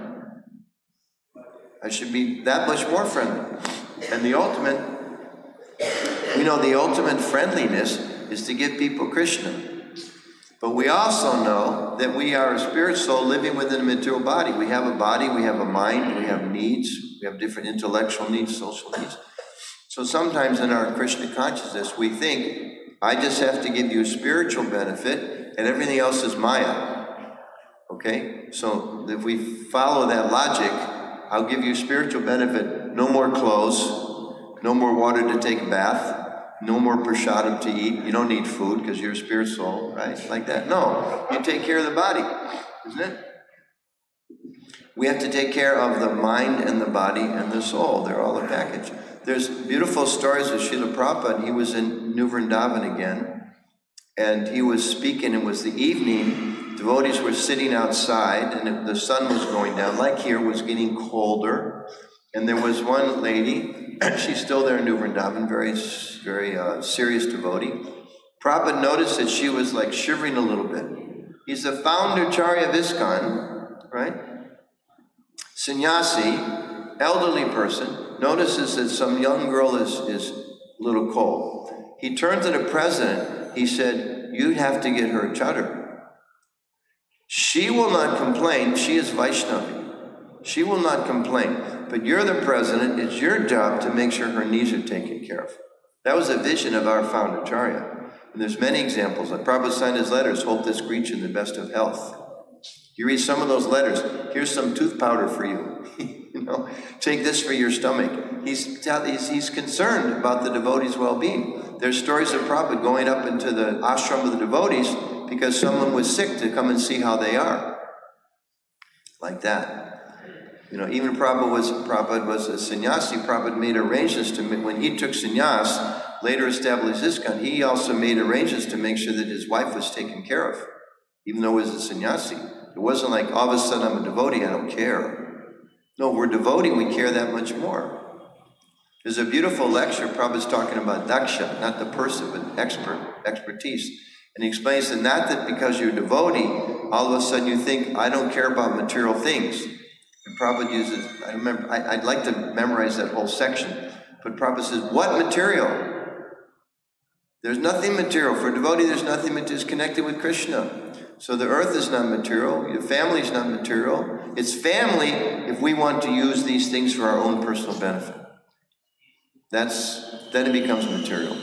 I should be that much more friendly. And the ultimate friendliness is to give people Krishna. But we also know that we are a spirit soul living within a material body. We have a body, we have a mind, we have needs, we have different intellectual needs, social needs. So sometimes in our Krishna consciousness, we think, I just have to give you a spiritual benefit and everything else is Maya. Okay? So if we follow that logic, I'll give you spiritual benefit, no more clothes, no more water to take a bath, no more prasadam to eat. You don't need food because you're a spirit soul, right? Like that. No, you take care of the body, isn't it? We have to take care of the mind and the body and the soul. They're all a package. There's beautiful stories of Srila Prabhupada. He was in New Vrindavan again, and he was speaking. It was the evening. Devotees were sitting outside, and the sun was going down. Like here, was getting colder. And there was one lady, she's still there in New Vrindavan, very, very serious devotee. Prabhupada noticed that she was like shivering a little bit. He's the founder Chariot of ISKCON, right? Sannyasi, elderly person, notices that some young girl is a little cold. He turned to the president, he said, "You have to get her a chadar." She will not complain, she is Vaishnavi. She will not complain. But you're the president, it's your job to make sure her needs are taken care of. That was a vision of our founder, Chariot. And there's many examples. Like Prabhupada signed his letters, hope this greets you in the best of health. You read some of those letters, here's some tooth powder for you. take this for your stomach. He's concerned about the devotees' well-being. There's stories of Prabhupada going up into the ashram of the devotees because someone was sick to come and see how they are. Like that. Even Prabhupada was a sannyasi. Prabhupada made arrangements when he took sannyas, later established ISKCON, he also made arrangements to make sure that his wife was taken care of, even though he was a sannyasi. It wasn't like, all of a sudden I'm a devotee, I don't care. No, we're devotee, we care that much more. There's a beautiful lecture, Prabhupada's talking about daksha, not the person, but expertise. And he explains that not that because you're a devotee, all of a sudden you think, I don't care about material things. And Prabhupada uses, I'd like to memorize that whole section, but Prabhupada says, what material? There's nothing material. For a devotee, there's nothing material. It's connected with Krishna. So the earth is not material. Your family is not material. It's family if we want to use these things for our own personal benefit. Then it becomes material.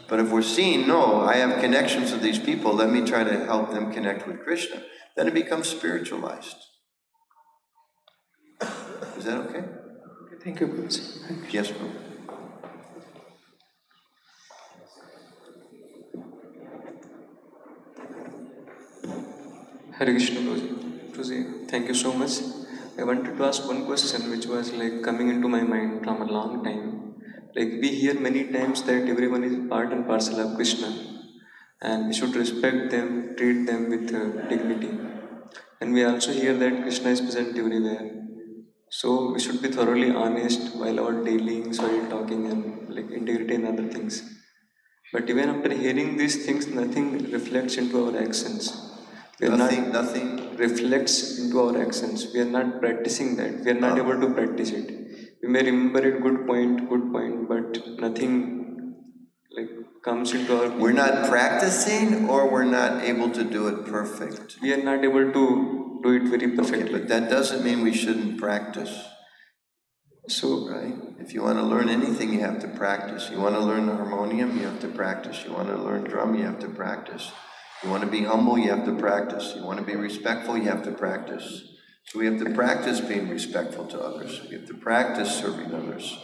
But if we're seeing, no, I have connections with these people, let me try to help them connect with Krishna, then it becomes spiritualized. Is that okay? Thank you, Prabhu. Yes, Prabhu. Hare Krishna, Prabhuji. Thank you so much. I wanted to ask one question which was coming into my mind from a long time. We hear many times that everyone is part and parcel of Krishna and we should respect them, treat them with dignity. And we also hear that Krishna is present everywhere. So we should be thoroughly honest while our dealings, while talking, and integrity and other things. But even after hearing these things, nothing reflects into our actions. Nothing reflects into our actions. We are not practicing that. We are not able to practice it. We may remember it, good point, but nothing comes into our... We're not practicing, or we're not able to do it perfect? We are not able to do it very perfectly. Okay, but that doesn't mean we shouldn't practice. So, right? If you want to learn anything, you have to practice. You want to learn harmonium, you have to practice. You want to learn drum, you have to practice. You want to be humble, you have to practice. You want to be respectful, you have to practice. So we have to practice being respectful to others. We have to practice serving others.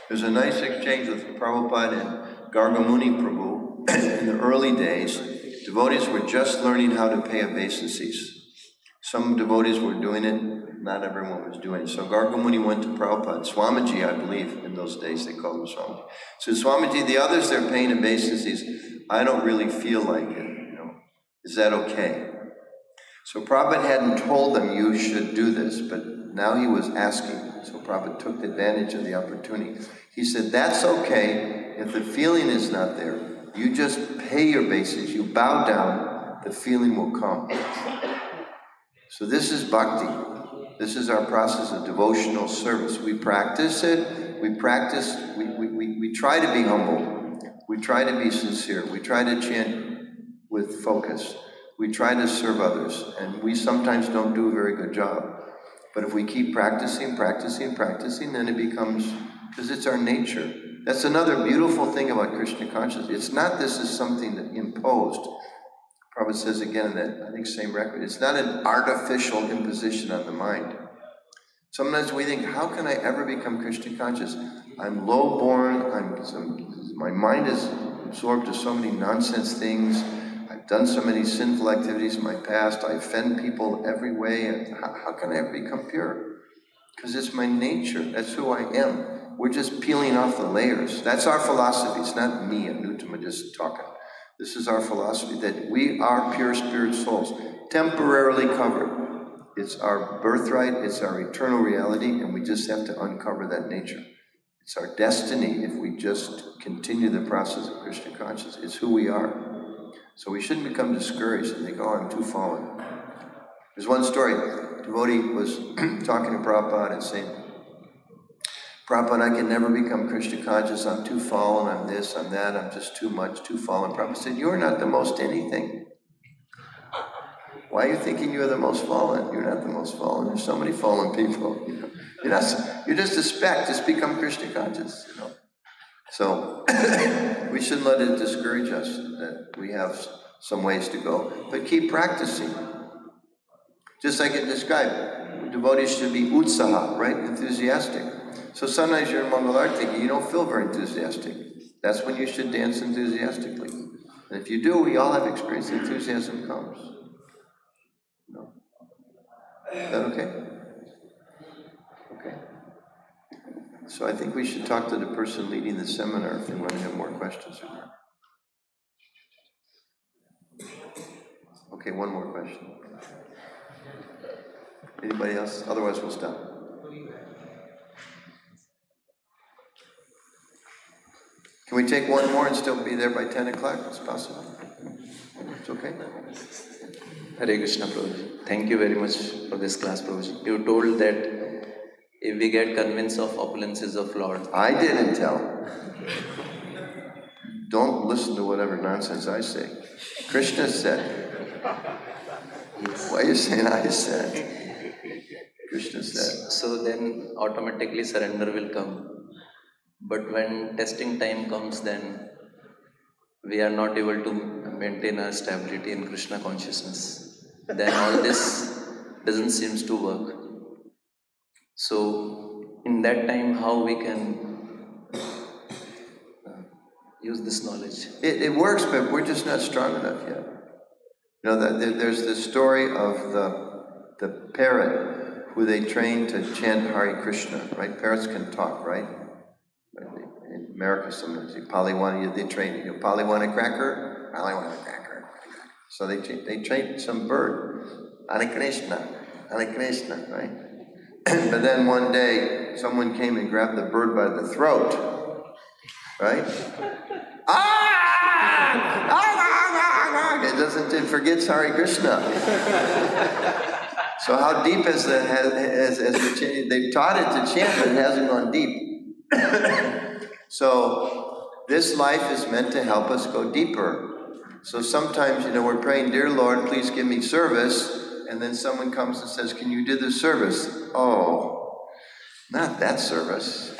There's a nice exchange with Prabhupada and Gargamuni Prabhu. In the early days, devotees were just learning how to pay obeisances. Some devotees were doing it, not everyone was doing it. So Gargamuni went to Prabhupada, Swamiji, I believe, in those days they called him Swamiji. So Swamiji, the others, they're paying obeisances. I don't really feel like it. Is that okay? So Prabhupada hadn't told them you should do this, but now he was asking. So Prabhupada took advantage of the opportunity. He said, that's okay if the feeling is not there. You just pay your obeisances, you bow down, the feeling will come. So this is bhakti. This is our process of devotional service. We practice it, we try to be humble, we try to be sincere, we try to chant with focus. We try to serve others, and we sometimes don't do a very good job. But if we keep practicing, then it becomes, because it's our nature. That's another beautiful thing about Krishna Conscious. It's not this is something that imposed. Prabhupada says again in that, I think, same record, it's not an artificial imposition on the mind. Sometimes we think, how can I ever become Krishna Conscious? I'm low-born, my mind is absorbed to so many nonsense things, I've done so many sinful activities in my past, I offend people every way, and how can I ever become pure? Because it's my nature, that's who I am. We're just peeling off the layers. That's our philosophy, it's not me, Anuttam, just talking. This is our philosophy, that we are pure spirit souls, temporarily covered. It's our birthright, it's our eternal reality, and we just have to uncover that nature. It's our destiny if we just continue the process of Krishna Conscious. It's who we are. So we shouldn't become discouraged and think, oh, I'm too fallen. There's one story. A devotee was talking to Prabhupada and saying, Prabhupada, I can never become Krishna Conscious. I'm too fallen, I'm this, I'm that, I'm just too much, too fallen. Prabhupada said, you're not the most anything. Why are you thinking you're the most fallen? You're not the most fallen. There's so many fallen people. You're just a speck. Just become Krishna Conscious. So we shouldn't let it discourage us that we have some ways to go, but keep practicing. Just like it described, devotees should be utsaha, right? Enthusiastic. So sometimes you're in Mangalarti, you don't feel very enthusiastic. That's when you should dance enthusiastically. And if you do, we all have experience, enthusiasm comes. No? Is that okay? Okay. So I think we should talk to the person leading the seminar if they want to have more questions or not. Okay, one more question. Anybody else? Otherwise we'll stop. Can we take one more and still be there by 10 o'clock? It's possible. It's okay. Hare Krishna, Prabhuji. Thank you very much for this class, Prabhuji. You told that if we get convinced of opulences of Lord. I didn't tell. Don't listen to whatever nonsense I say. Krishna said. Why are you saying I said? Krishna said. So then automatically surrender will come. But when testing time comes, then we are not able to maintain our stability in Krishna consciousness. Then all this doesn't seem to work. So in that time, how we can use this knowledge? It works, but we're just not strong enough yet. You know, there's the story of the parrot who they trained to chant Hare Krishna, right? Parrots can talk, right? In America, sometimes they train you. Polly want a cracker? Polly want a cracker. So they train some bird. Hare Krishna, right? But then one day, someone came and grabbed the bird by the throat, right? It forgets Hare Krishna. So how deep has the chant? They've taught it to chant, but it hasn't gone deep. So this life is meant to help us go deeper. So sometimes, we're praying, dear Lord, please give me service. And then someone comes and says, can you do this service? Oh, not that service.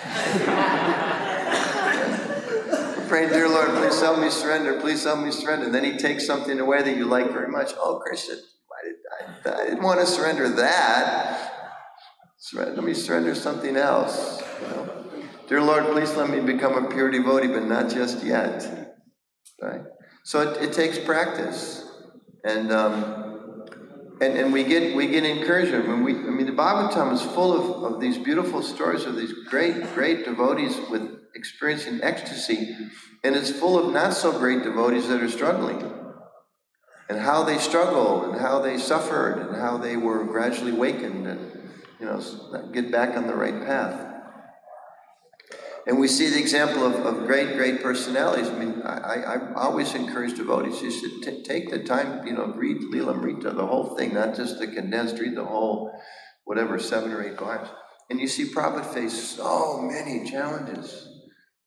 We're praying, dear Lord, please help me surrender. Please help me surrender. And then he takes something away that you like very much. Oh, Krishna, I didn't want to surrender that. Let me surrender something else. Dear Lord, please let me become a pure devotee, but not just yet. Right? So it takes practice. And we get encouragement. The Bhagavatam is full of these beautiful stories of these great devotees with experiencing ecstasy, and it's full of not so great devotees that are struggling, and how they struggled, and how they suffered, and how they were gradually awakened, and get back on the right path. And we see the example of great personalities. I always encourage devotees, you should take the time, read Lilamrita, the whole thing, not just the condensed, read the whole, 7 or 8 volumes. And you see Prabhupada face so many challenges.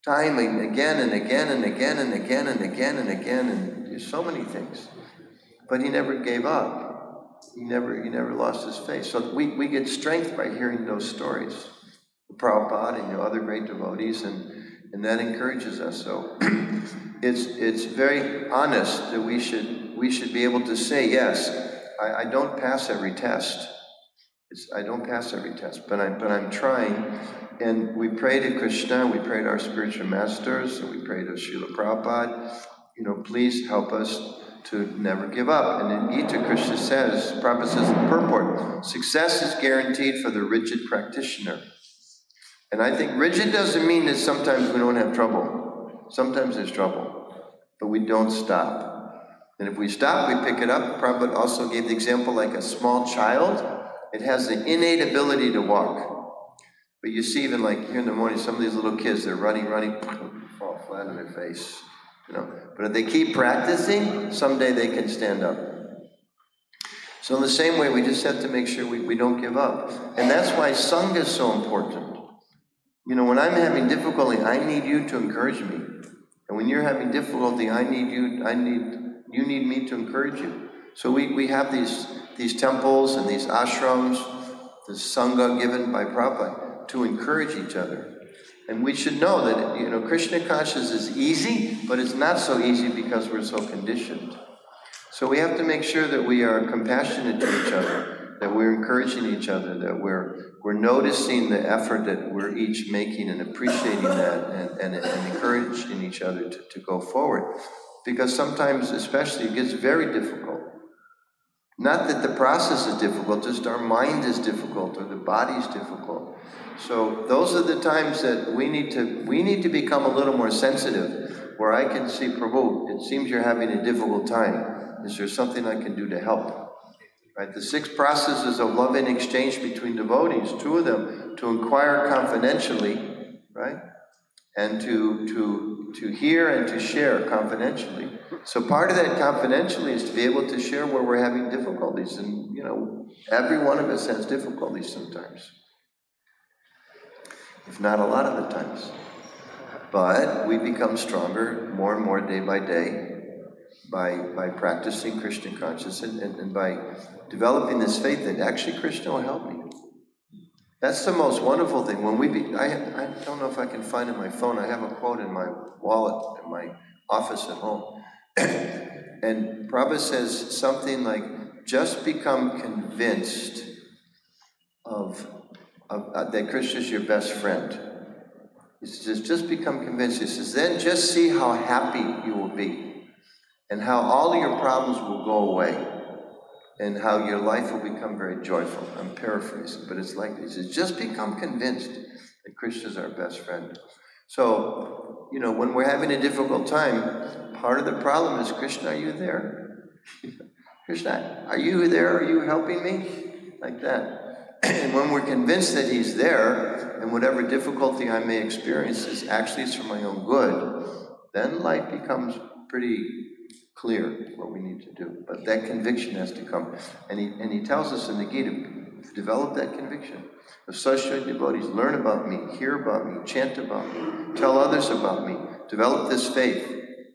Time and again and again and again and again and again and again, and there's so many things. But he never gave up. He never lost his faith. So we get strength by hearing those stories. Prabhupada and other great devotees, and that encourages us. So it's very honest that we should be able to say, yes, I don't pass every test. I don't pass every test, but I'm trying. And we pray to Krishna, we pray to our spiritual masters, and we pray to Srila Prabhupada, please help us to never give up. And in Gita, Krishna says, Prabhupada says in the purport, success is guaranteed for the rigid practitioner. And I think rigid doesn't mean that sometimes we don't have trouble. Sometimes there's trouble, but we don't stop. And if we stop, we pick it up. Prabhupada also gave the example like a small child. It has the innate ability to walk. But you see even like here in the morning, some of these little kids, they're running, fall flat on their face. But if they keep practicing, someday they can stand up. So in the same way, we just have to make sure we don't give up. And that's why Sangha is so important. When I'm having difficulty, I need you to encourage me. And when you're having difficulty, you need me to encourage you. So we have these temples and these ashrams, the Sangha given by Prabhupada to encourage each other. And we should know that, Krishna Conscious is easy, but it's not so easy because we're so conditioned. So we have to make sure that we are compassionate to each other. that we're encouraging each other, that we're noticing the effort that we're each making and appreciating that and encouraging each other to go forward. Because sometimes, especially, it gets very difficult. Not that the process is difficult, just our mind is difficult or the body is difficult. So those are the times that we need to become a little more sensitive, where I can see, Prabhu, it seems you're having a difficult time. Is there something I can do to help? Right? The 6 processes of loving exchange between devotees, 2 of them, to inquire confidentially, right? And to hear and to share confidentially. So part of that confidentially is to be able to share where we're having difficulties. And, every one of us has difficulties sometimes. If not a lot of the times. But we become stronger more and more day by day by practicing Krishna Consciousness and by developing this faith that actually Krishna will help me. That's the most wonderful thing. When I don't know if I can find it on my phone. I have a quote in my wallet in my office at home. And Prabhu says something like, just become convinced that Krishna is your best friend. He says, just become convinced. He says, then just see how happy you will be and how all of your problems will go away and how your life will become very joyful. I'm paraphrasing, but it's like this. He says, just become convinced that Krishna is our best friend. So, when we're having a difficult time, part of the problem is, Krishna, are you there? Krishna, are you there? Are you helping me? Like that. And when we're convinced that he's there, and whatever difficulty I may experience is actually for my own good, then life becomes pretty clear what we need to do. But that conviction has to come. And he tells us in the Gita, develop that conviction. Associate devotees, learn about me, hear about me, chant about me, tell others about me, develop this faith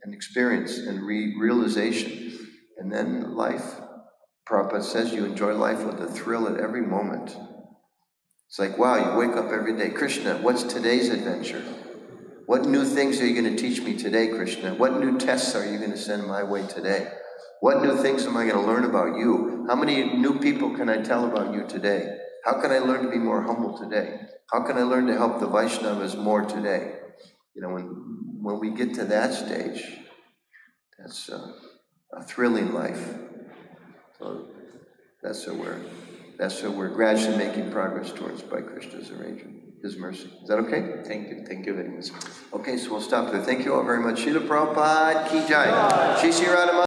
and experience and realization. And then life, Prabhupada says, you enjoy life with a thrill at every moment. It's like, wow, you wake up every day. Krishna, what's today's adventure? What new things are you going to teach me today, Krishna? What new tests are you going to send my way today? What new things am I going to learn about you? How many new people can I tell about you today? How can I learn to be more humble today? How can I learn to help the Vaishnavas more today? When we get to that stage, that's a thrilling life. So that's what we're gradually making progress towards by Krishna's arrangement, his mercy. Is that okay? Thank you very much. Okay, so we'll stop there. Thank you all very much. Srila Prabhupada ki jai. Shri Radha